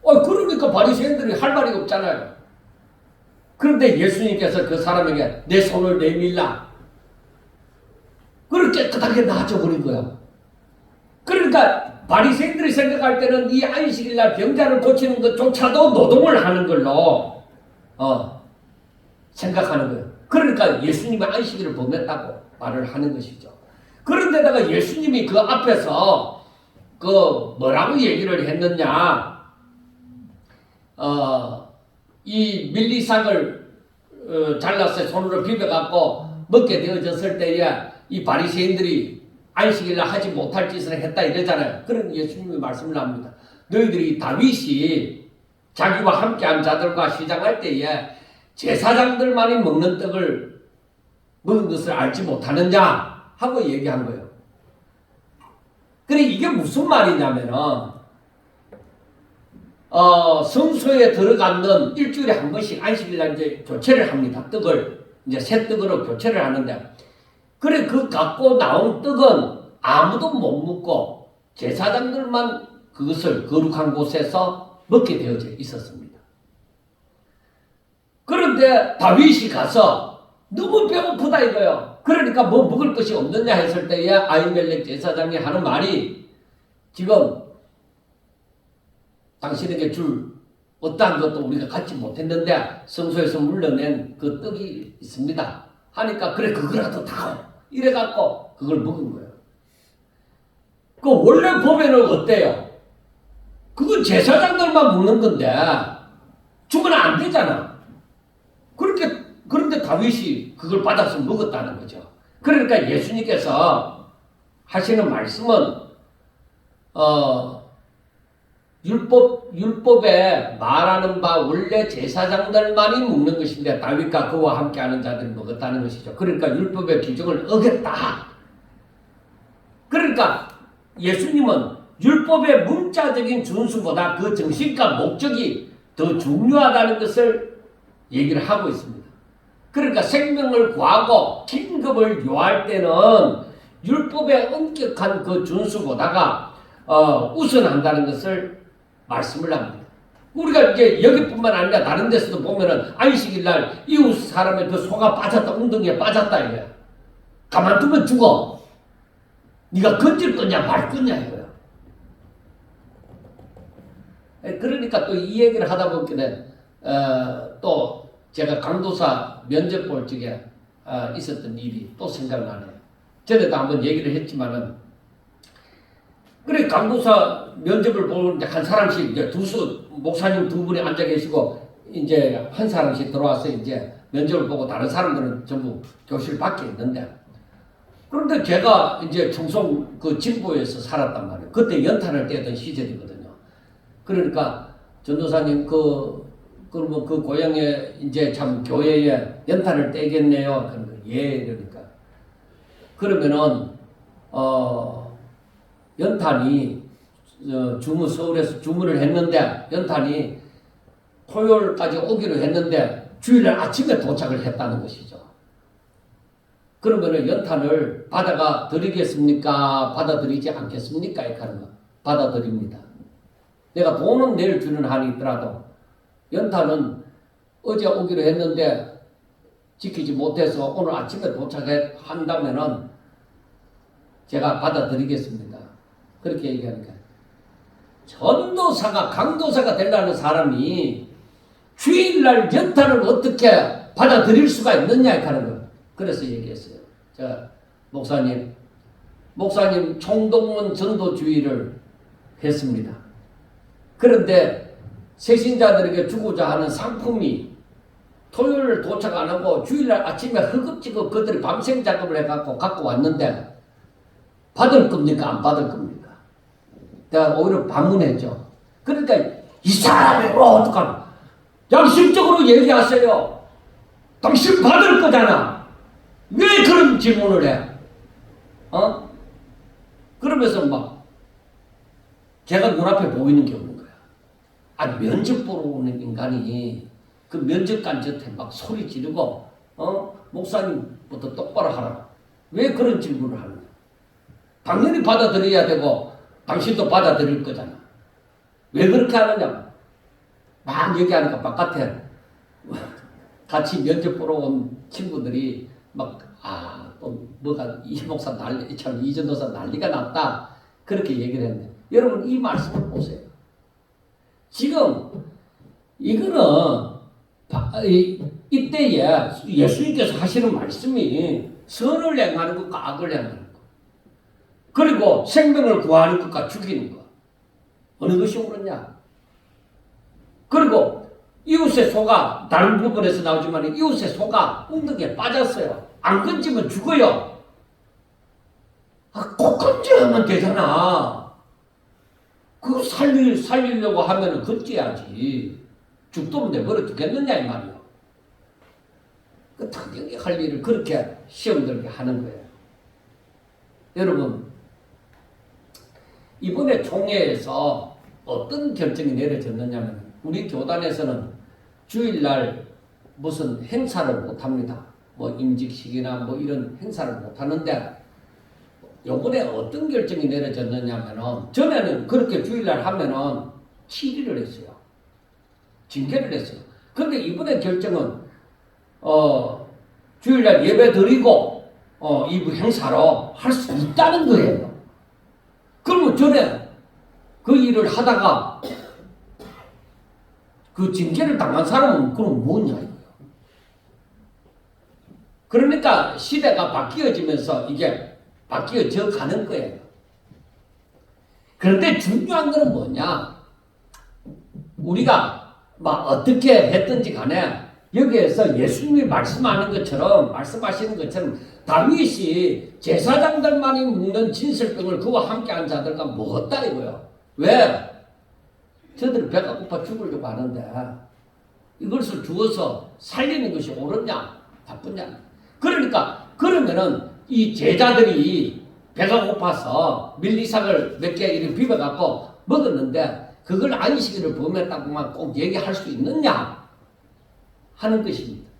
그러니까 바리새인들이 할 말이 없잖아요. 그런데 예수님께서 그 사람에게 내 손을 내밀라. 그렇게 깨끗하게 나아져버린 거야. 그러니까 바리새인들이 생각할 때는 이 안식일날 병자를 고치는 것조차도 노동을 하는 걸로 생각하는 거예요. 그러니까 예수님의 안식일을 범했다고 말을 하는 것이죠. 그런데다가 예수님이 그 앞에서 뭐라고 얘기를 했느냐? 이 밀리삭을 잘라서 손으로 비벼갖고 먹게 되어졌을 때에 이 바리새인들이 안식일날 하지 못할 짓을 했다 이러잖아요. 그런 예수님이 말씀을 합니다. 너희들이 다윗이 자기와 함께한 자들과 시장할 때에 제사장들만이 먹는 떡을 먹은 것을 알지 못하느냐 하고 얘기한 거예요. 그래 이게 무슨 말이냐면은 성소에 들어가는 일주일에 한 번씩 안식일날 이제 교체를 합니다. 떡을 이제 새 떡으로 교체를 하는데 그래 그 갖고 나온 떡은 아무도 못 먹고 제사장들만 그것을 거룩한 곳에서 먹게 되어져 있었습니다. 그런데 다윗이 가서 너무 배고프다 이거예요. 그러니까 뭐 먹을 것이 없느냐 했을 때에 아히멜렉 제사장이 하는 말이 지금 당신에게 줄 어떠한 것도 우리가 갖지 못했는데 성소에서 물려낸 그 떡이 있습니다. 하니까 그래 그거라도 다오. 이래갖고 그걸 먹은 거예요. 그 원래 보면은 어때요? 그건 제사장들만 먹는 건데 주면 안 되잖아. 그런데 다윗이 그걸 받아서 먹었다는 거죠. 그러니까 예수님께서 하시는 말씀은 율법에 말하는 바 원래 제사장들만이 먹는 것인데 다윗과 그와 함께하는 자들이 먹었다는 것이죠. 그러니까 율법의 규정을 어겼다. 그러니까 예수님은 율법의 문자적인 준수보다 그 정신과 목적이 더 중요하다는 것을 얘기를 하고 있습니다. 그러니까 생명을 구하고 긴급을 요할 때는 율법의 엄격한 그 준수보다가 우선한다는 것을 말씀을 합니다. 우리가 이제 여기뿐만 아니라 다른 데서도 보면은 안식일 날 이웃 사람의 그 소가 빠졌다, 웅덩이에 빠졌다 이거야. 가만두면 죽어. 네가 건질 거냐 말 거냐 이거야. 그러니까 또 이 얘기를 하다 보니까 또 제가 강도사 면접 볼 적에 있었던 일이 또 생각나네요. 전에도 한번 얘기를 했지만은 그래 강도사 면접을 보는데 한 사람씩 이제 목사님 두 분이 앉아 계시고 이제 한 사람씩 들어와서 이제 면접을 보고 다른 사람들은 전부 교실 밖에 있는데 그런데 제가 이제 청송 그 진보에서 살았단 말이에요. 그때 연탄을 떼던 시절이거든요. 그러니까 전도사님 그러면 그 고향에 이제 참 교회에 연탄을 떼겠네요. 그러니까 예 그러니까 그러면은 연탄이 서울에서 주문을 했는데 연탄이 토요일까지 오기로 했는데 주일날 아침에 도착을 했다는 것이죠. 그러면은 연탄을 받아가 드리겠습니까? 받아들이지 않겠습니까? 이렇게 하는 거. 받아들입니다. 내가 돈은 내일 주는 한이 있더라도 연탄은 어제 오기로 했는데 지키지 못해서 오늘 아침에 도착한다면은 제가 받아들이겠습니다. 그렇게 얘기하니까 전도사가 강도사가 되려는 사람이 주일날 연탄을 어떻게 받아들일 수가 있느냐 하는 거. 그래서 얘기했어요. 자, 목사님 총동원 전도주의를 했습니다. 그런데 새신자들에게 주고자 하는 상품이 토요일 도착 안 하고 주일날 아침에 허겁지겁 그들이 밤샘 작업을 해갖고 갖고 왔는데 받을 겁니까? 안 받을 겁니까? 내가 오히려 반문했죠. 그러니까 이 사람이 어떡하나? 양심적으로 얘기하세요. 당신 받을 거잖아. 왜 그런 질문을 해? 그러면서 막 제가 눈앞에 보이는 게 없는 거야. 아니 면접 보러 오는 인간이 그 면접관 저한테 막 소리 지르고 목사님부터 똑바로 하라. 왜 그런 질문을 하느냐? 당연히 받아들여야 되고 당신도 받아들일 거잖아. 왜 그렇게 하느냐? 막 얘기하니까 바깥에 같이 면접 보러 온 친구들이 막 또 뭐가 이 목사 난리 참 이전도사 난리가 났다 그렇게 얘기를 했는데 여러분 이 말씀을 보세요. 지금 이거는 이때에 예수님께서 하시는 말씀이 선을 행하는 것과 악을 행하는 것 그리고 생명을 구하는 것과 죽이는 것 어느 것이 옳으냐? 그리고 이웃의 소가 다른 부분에서 나오지만 이웃의 소가 웅덩이에 빠졌어요. 안 건지면 죽어요. 꼭 건져야만 되잖아. 그거 살리려고 하면은 건져야지. 죽도록 내버려 두겠느냐 이 말이요. 그 당연히 할 일을 그렇게 시험 들게 하는 거예요. 여러분 이번에 총회에서 어떤 결정이 내려졌느냐면 우리 교단에서는 주일날 무슨 행사를 못합니다. 뭐 임직식이나 뭐 이런 행사를 못하는데 요번에 어떤 결정이 내려졌느냐면은 전에는 그렇게 주일날 하면은 7일을 했어요. 징계를 했어요. 근데 이번에 결정은 주일날 예배 드리고 이 행사로 할 수 있다는 거예요. 그러면 전에 그 일을 하다가 그 징계를 당한 사람은 그럼 뭐냐 이거예요. 그러니까 시대가 바뀌어지면서 이게 바뀌어져 가는 거예요. 그런데 중요한 거는 뭐냐? 우리가 막 어떻게 했든지 간에 여기에서 예수님이 말씀하시는 것처럼 다윗이 제사장들만이 먹는 진설병을 그와 함께한 자들과 먹었다 이거요. 왜? 저들이 배가 고파 죽으려고 하는데 이것을 주어서 살리는 것이 옳으냐 나쁘냐. 그러니까 그러면은 이 제자들이 배가 고파서 밀리삭을 몇 개 이렇게 비벼갖고 먹었는데 그걸 안식일을 범했다고만 꼭 얘기할 수 있느냐 하는 것입니다.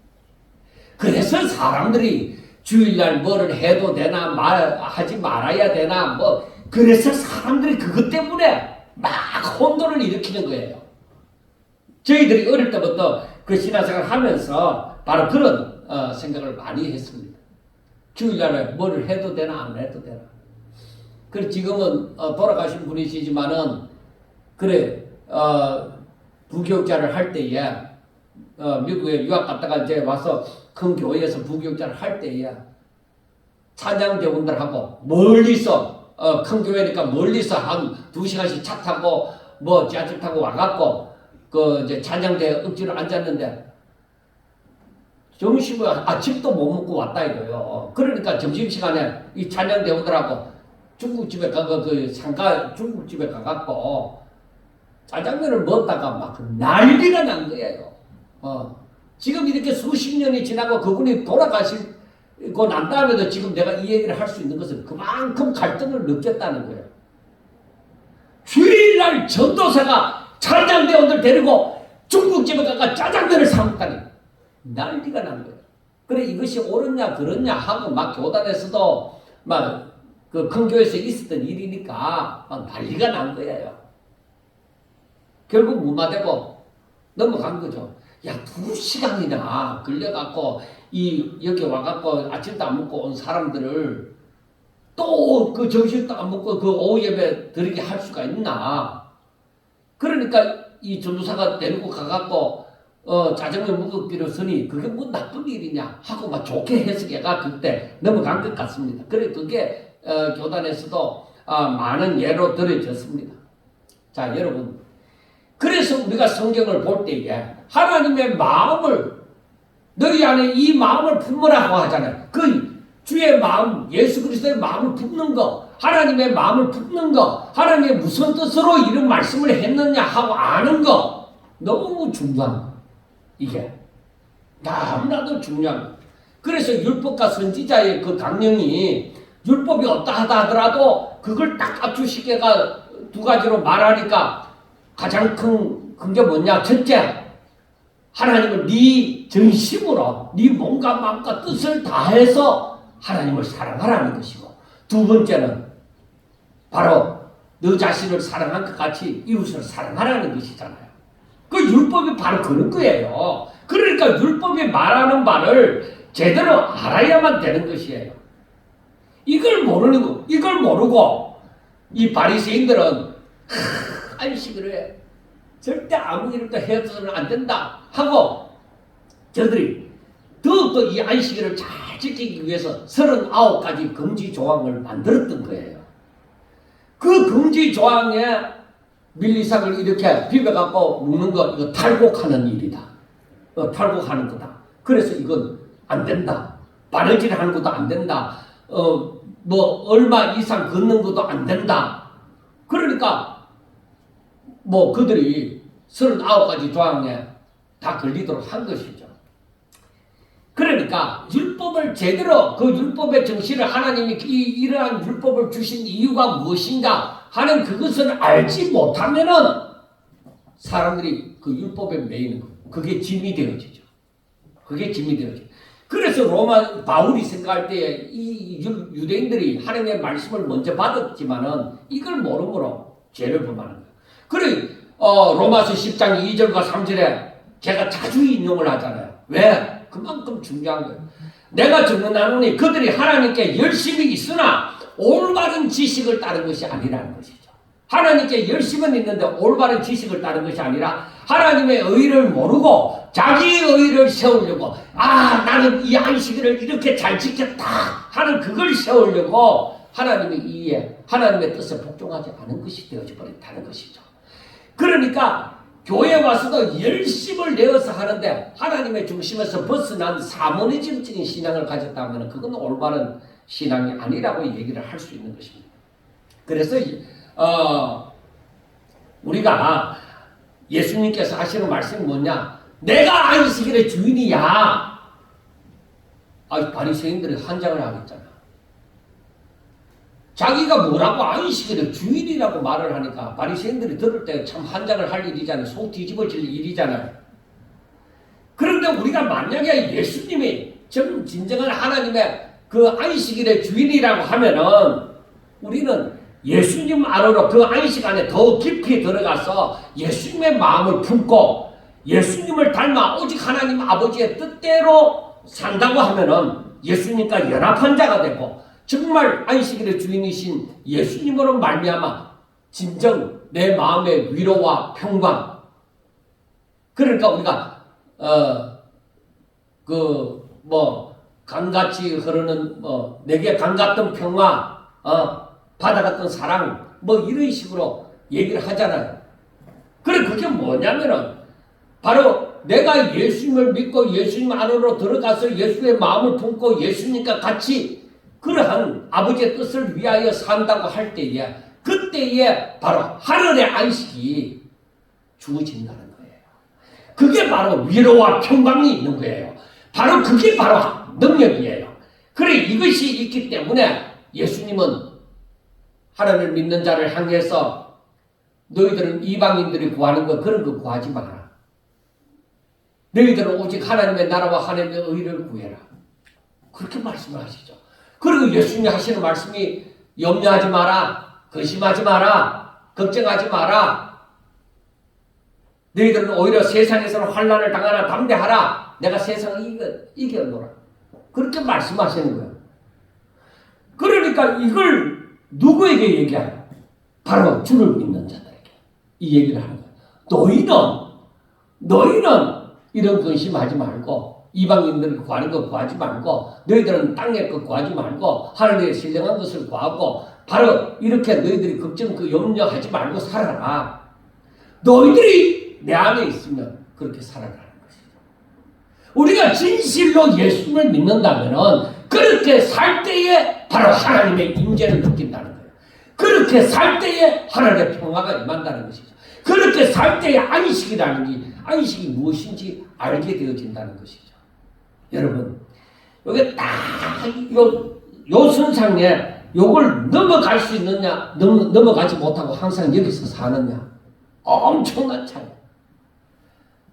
그래서 사람들이 주일날 뭐를 해도 되나 하지 말아야 되나 뭐 그래서 사람들이 그것 때문에 막 혼돈을 일으키는 거예요. 저희들이 어릴 때부터 그 신앙생활을 하면서 바로 그런 생각을 많이 했습니다. 주일날에 뭐를 해도 되나 안 해도 되나. 그래 지금은 돌아가신 분이시지만은 그래 부교육자를 할 때에 미국에 유학 갔다가 이제 와서 큰 교회에서 부교육자를 할 때에 찬양대원들하고 멀리서 큰 교회니까 멀리서 한 2시간씩 차 타고 뭐 지하철 타고 와갖고 그 이제 찬양대 억지로 앉았는데 점심을 아침도 못 먹고 왔다 이거요. 그러니까 점심시간에 이 찬양대원들하고 중국집에 가고 그 상가 중국집에 가갖고 짜장면을 먹다가 막 난리가 난 거예요. 지금 이렇게 수십 년이 지나고 그분이 돌아가시고 난 다음에도 지금 내가 이 얘기를 할 수 있는 것은 그만큼 갈등을 느꼈다는 거예요. 주일날 전도사가 찬양대원들 데리고 중국집에 가서 짜장면을 사 먹다니 난리가 난 거예요. 그래 이것이 옳으냐 그렇냐 하고 막 교단에서도 막 그 큰 교회에서 있었던 일이니까 막 난리가 난 거예요. 결국 무마되고 넘어간 거죠. 야 2시간이나 걸려갖고 여기 와갖고 아침도 안 먹고 온 사람들을 또 그 점심도 안 먹고 그 오후 예배 드리게 할 수가 있나. 그러니까 이 전도사가 데리고 가갖고 짜장면 먹기로 서니 그게 뭐 나쁜 일이냐 하고 막 좋게 해석해가 그때 넘어간 것 같습니다. 그래 그게 교단에서도 많은 예로 들어졌습니다. 자 여러분 그래서 우리가 성경을 볼 때에 하나님의 마음을 너희 안에 이 마음을 품으라고 하잖아요. 그 주의 마음 예수 그리스도의 마음을 품는 거 하나님의 마음을 품는 거 하나님의 무슨 뜻으로 이런 말씀을 했느냐 하고 아는 거 너무 중요한 거. 이게 너무나도 중요한 거. 그래서 율법과 선지자의 그 강령이 율법이 없다 하더라도 그걸 딱 압축시켜가 2가지로 말하니까 가장 큰 게 뭐냐. 첫째 하나님을 네 전심으로 네 몸과 마음과 뜻을 다해서 하나님을 사랑하라는 것이고 2번째는 바로 너 자신을 사랑한 것 같이 이웃을 사랑하라는 것이잖아요. 그 율법이 바로 그런 거예요. 그러니까 율법이 말하는 바를 제대로 알아야만 되는 것이에요. 이걸 모르고 이 바리새인들은 안식을 해. 절대 아무 일도 해서는 안 된다 하고 저들이 더욱더 이 안식일을 잘 지키기 위해서 39가지 금지 조항을 만들었던 거예요. 그 금지 조항에 밀리삭을 이렇게 비벼갖고 먹는 거 이거 탈곡하는 일이다. 탈곡하는 거다. 그래서 이건 안 된다. 바느질 하는 것도 안 된다. 뭐 얼마 이상 걷는 것도 안 된다. 그러니까 뭐 그들이 39가지 조항에 다 걸리도록 한 것이죠. 그러니까 율법을 제대로 그 율법의 정신을 하나님이 이러한 율법을 주신 이유가 무엇인가 하는 그것을 알지 못하면은 사람들이 그 율법에 매이는 거예요. 그게 짐이 되어지죠. 그게 짐이 되어지죠. 그래서 로마 바울이 생각할 때에 이 유대인들이 하나님의 말씀을 먼저 받았지만은 이걸 모름으로 죄를 범하는 거예요. 그래 로마서 10장 2절과 3절에 제가 자주 인용을 하잖아요. 왜? 그만큼 중요한 거예요. 내가 증언하노니 그들이 하나님께 열심히 있으나 올바른 지식을 따른 것이 아니라는 것이죠. 하나님께 열심은 있는데 올바른 지식을 따른 것이 아니라 하나님의 의를 모르고 자기의 의를 세우려고 나는 이 안식일을 이렇게 잘 지켰다 하는 그걸 세우려고 하나님의 이해, 하나님의 뜻에 복종하지 않은 것이 되어져 버렸다는 것이죠. 그러니까 교회 와서도 열심을 내어서 하는데 하나님의 중심에서 벗어난 사모니즘적인 신앙을 가졌다면 그건 올바른 신앙이 아니라고 얘기를 할 수 있는 것입니다. 그래서 우리가 예수님께서 하시는 말씀이 뭐냐? 내가 안식일의 주인이야. 바리새인들이 환장을 하겠잖아. 자기가 뭐라고 안식일을 주일이라고 말을 하니까 바리새인들이 들을 때 참 환장을 할 일이잖아요. 속 뒤집어질 일이잖아요. 그런데 우리가 만약에 예수님이 진정한 하나님의 그 안식일의 주인이라고 하면은 우리는 예수님 안으로 그 안식 안에 더 깊이 들어가서 예수님의 마음을 품고 예수님을 닮아 오직 하나님 아버지의 뜻대로 산다고 하면은 예수님과 연합한 자가 되고 정말 안식일의 주인이신 예수님으로 말미암아 진정 내 마음의 위로와 평강, 그러니까 우리가 강같이 흐르는 내게 강 같은 평화, 바다 같은 사랑, 이런 식으로 얘기를 하잖아요. 그게 뭐냐면은 바로 내가 예수님을 믿고 예수님 안으로 들어가서 예수의 마음을 품고 예수님과 같이 그러한 아버지의 뜻을 위하여 산다고 할 때에 그때에 바로 하늘의 안식이 주어진다는 거예요. 그게 바로 위로와 평강이 있는 거예요. 바로 그게 바로 능력이에요. 이것이 있기 때문에 예수님은 하나님을 믿는 자를 향해서 너희들은 이방인들이 구하는 거 그런 거 구하지 마라. 너희들은 오직 하나님의 나라와 하나님의 의를 구해라. 그렇게 말씀을 하시죠. 그리고 예수님이 하시는 말씀이 염려하지 마라, 근심하지 마라, 걱정하지 마라. 너희들은 오히려 세상에서는 환난을 당하나 담대하라. 내가 세상을 이겨노라. 그렇게 말씀하시는 거예요. 그러니까 이걸 누구에게 얘기하냐? 바로 주를 믿는 자들에게 이 얘기를 하는 거예요. 너희는 이런 근심하지 말고 이방인들을 구하는 거 구하지 말고 너희들은 땅의 것 구하지 말고 하나님의 신령한 것을 구하고 바로 이렇게 너희들이 걱정 염려하지 말고 살아라. 너희들이 내 안에 있으면 그렇게 살아가는 것이죠. 우리가 진실로 예수를 믿는다면 그렇게 살 때에 바로 하나님의 임재를 느낀다는 거예요. 그렇게 살 때에 하나님의 평화가 임한다는 것이죠. 그렇게 살 때에 안식이 무엇인지 알게 되어진다는 것이죠. 여러분, 여기 딱 요 선상에 요걸 넘어갈 수 있느냐, 넘어가지 못하고 항상 여기서 사느냐, 엄청난 차이.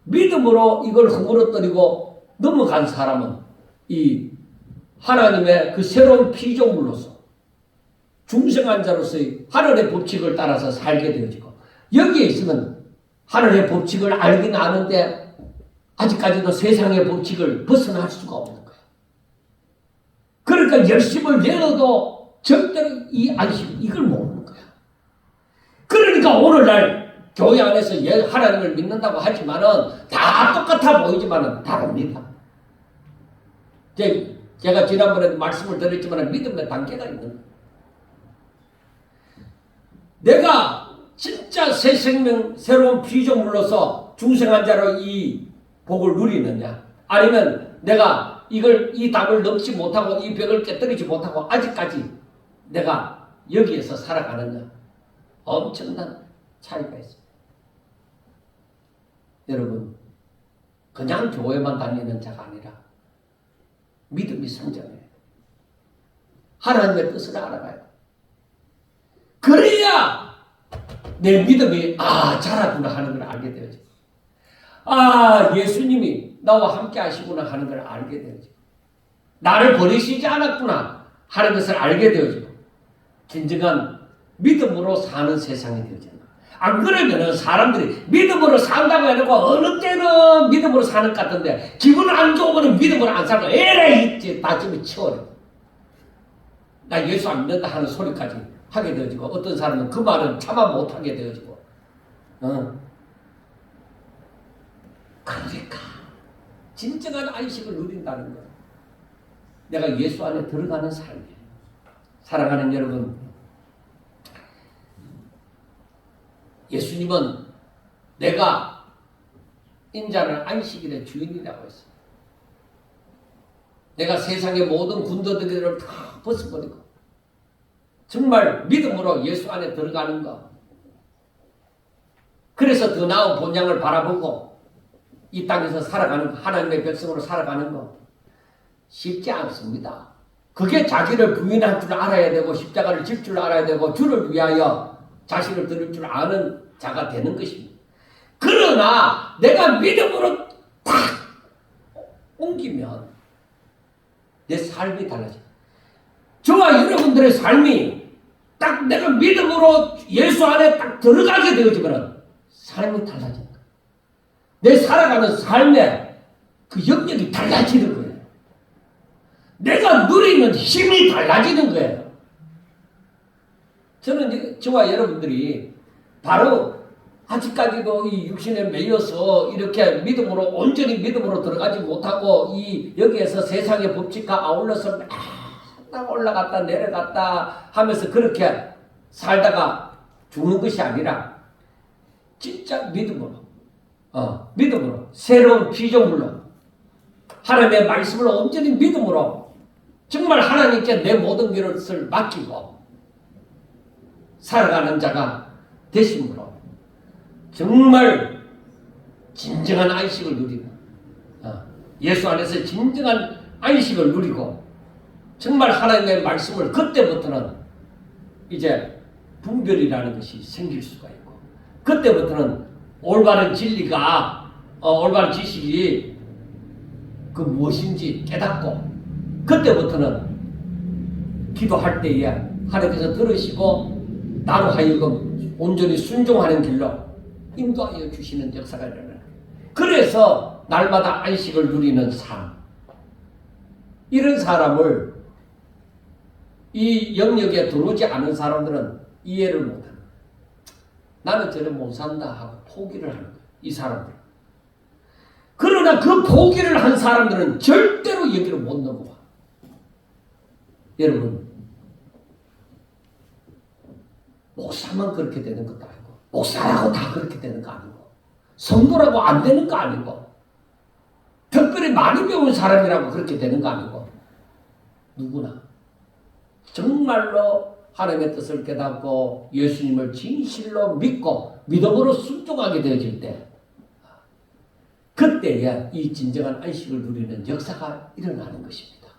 믿음으로 이걸 허물어뜨리고 넘어간 사람은 이 하나님의 그 새로운 피조물로서 중생한 자로서의 하늘의 법칙을 따라서 살게 되어지고 여기에 있으면 하늘의 법칙을 알긴 아는데 아직까지도 세상의 법칙을 벗어날 수가 없는 거예요. 그러니까 열심을 내어도 절대로 이 안식 이걸 모르는 거야. 그러니까 오늘날 교회 안에서 하나님을 믿는다고 하지만은 다 똑같아 보이지만은 다릅니다. 제가 지난번에 말씀을 드렸지만 믿음의 단계가 있는 거예요. 내가 진짜 새 생명, 새로운 피조물로서 중생한 자로 이 복을 누리느냐, 아니면 내가 이 답을 넘지 못하고 이 벽을 깨뜨리지 못하고 아직까지 내가 여기에서 살아가느냐, 엄청난 차이가 있습니다. 여러분, 그냥 교회만 다니는 자가 아니라 믿음이 성장해요. 하나님의 뜻을 알아가요. 그래야 내 믿음이 자라구나 하는 걸 알게 되어져. 예수님이 나와 함께 하시구나 하는 걸 알게 되어져. 나를 버리시지 않았구나 하는 것을 알게 되어지고 진정한 믿음으로 사는 세상이 되어진다. 안 그러면은 사람들이 믿음으로 산다고 해놓고 어느 때는 믿음으로 사는 것 같은데 기분 안 좋으면 믿음으로 안 살고 에라이 있지 다짐이 치워요. 나 예수 안 믿는다 하는 소리까지 하게 되어지고 어떤 사람은 그 말은 참아 못하게 되어지고 그러니까 진정한 안식을 누린다는 거예요. 내가 예수 안에 들어가는 삶이에요. 사랑하는 여러분, 예수님은 내가 인자는 안식일의 주인이라고 했어요. 내가 세상의 모든 군더더기를 다 벗어버리고 정말 믿음으로 예수 안에 들어가는 것. 그래서 더 나은 본향을 바라보고 이 땅에서 살아가는 것, 하나님의 백성으로 살아가는 것 쉽지 않습니다. 그게 자기를 부인할 줄 알아야 되고 십자가를 질 줄 알아야 되고 주를 위하여 자신을 드릴 줄 아는 자가 되는 것입니다. 그러나 내가 믿음으로 딱 옮기면 내 삶이 달라져요. 저와 여러분들의 삶이 딱 내가 믿음으로 예수 안에 딱 들어가게 되어지면 삶이 달라진다. 내 살아가는 삶에 그 영역이 달라지는 거예요. 내가 누리는 힘이 달라지는 거예요. 저는 저와 여러분들이 바로 아직까지도 이 육신에 매여서 이렇게 믿음으로 온전히 믿음으로 들어가지 못하고 이 여기에서 세상의 법칙과 아울러서 맨날 올라갔다 내려갔다 하면서 그렇게 살다가 죽는 것이 아니라 진짜 믿음으로 믿음으로 새로운 피조물로 하나님의 말씀을 온전히 믿음으로 정말 하나님께 내 모든 것을 맡기고 살아가는 자가 되심으로 정말 진정한 안식을 누리고 예수 안에서 진정한 안식을 누리고 정말 하나님의 말씀을 그때부터는 이제 분별이라는 것이 생길 수가 있고 그때부터는 올바른 진리가 올바른 지식이 그 무엇인지 깨닫고 그때부터는 기도할 때에 하나님께서 들으시고 나로 하여금 온전히 순종하는 길로 인도하여 주시는 역사가 일어나요. 그래서 날마다 안식을 누리는 삶. 이런 사람을 이 영역에 들어오지 않은 사람들은 이해를 못합니다. 나는 저를 못 산다 하고 포기를 하는 거예요. 이 사람들. 그러나 그 포기를 한 사람들은 절대로 여기를 못 넘어와. 여러분, 목사만 그렇게 되는 것도 아니고 목사라고 다 그렇게 되는 거 아니고 성도라고 안 되는 거 아니고 특별히 많이 배운 사람이라고 그렇게 되는 거 아니고 누구나 정말로 하나님의 뜻을 깨닫고 예수님을 진실로 믿고 믿음으로 순종하게 되어질 때 그때야 이 진정한 안식을 누리는 역사가 일어나는 것입니다.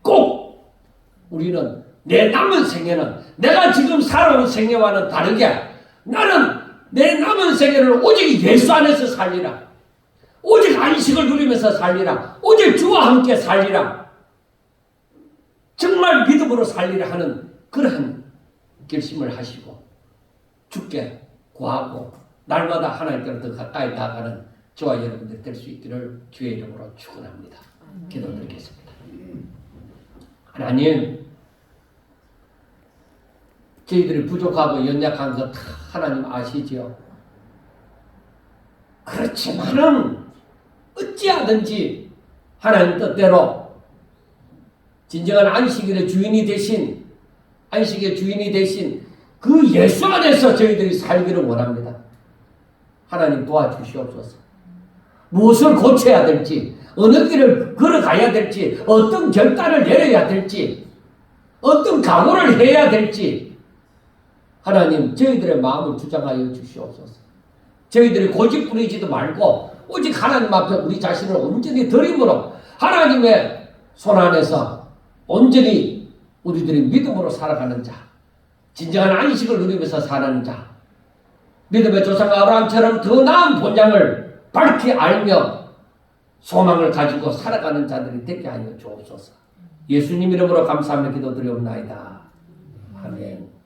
꼭 우리는 내 남은 생애는 내가 지금 살아온 생애와는 다르게 나는 내 남은 생애를 오직 예수 안에서 살리라. 오직 안식을 누리면서 살리라. 오직 주와 함께 살리라. 정말 믿음으로 살리라 하는 그러한 결심을 하시고 주께 구하고 날마다 하나님께로 더 가까이 나아가는 저와 여러분들 될 수 있기를 주의 이름으로 축원합니다. 기도드리겠습니다. 하나님, 저희들이 부족하고 연약한 것 하나님 아시지요. 그렇지만은 어찌하든지 하나님 뜻대로 진정한 안식일의 주인이 되신 안식의 주인이 되신 그 예수 안에서 저희들이 살기를 원합니다. 하나님 도와주시옵소서. 무엇을 고쳐야 될지, 어느 길을 걸어가야 될지, 어떤 결단을 내려야 될지, 어떤 각오를 해야 될지 하나님 저희들의 마음을 주장하여 주시옵소서. 저희들이 고집 부리지도 말고 오직 하나님 앞에 우리 자신을 온전히 드림으로 하나님의 손 안에서 온전히 우리들이 믿음으로 살아가는 자, 진정한 안식을 누리면서 사는 자, 믿음의 조상 아브라함처럼 더 나은 본향을 밝히 알며 소망을 가지고 살아가는 자들이 되게 하여 주옵소서. 예수님 이름으로 감사하며 기도드리옵나이다. 아멘.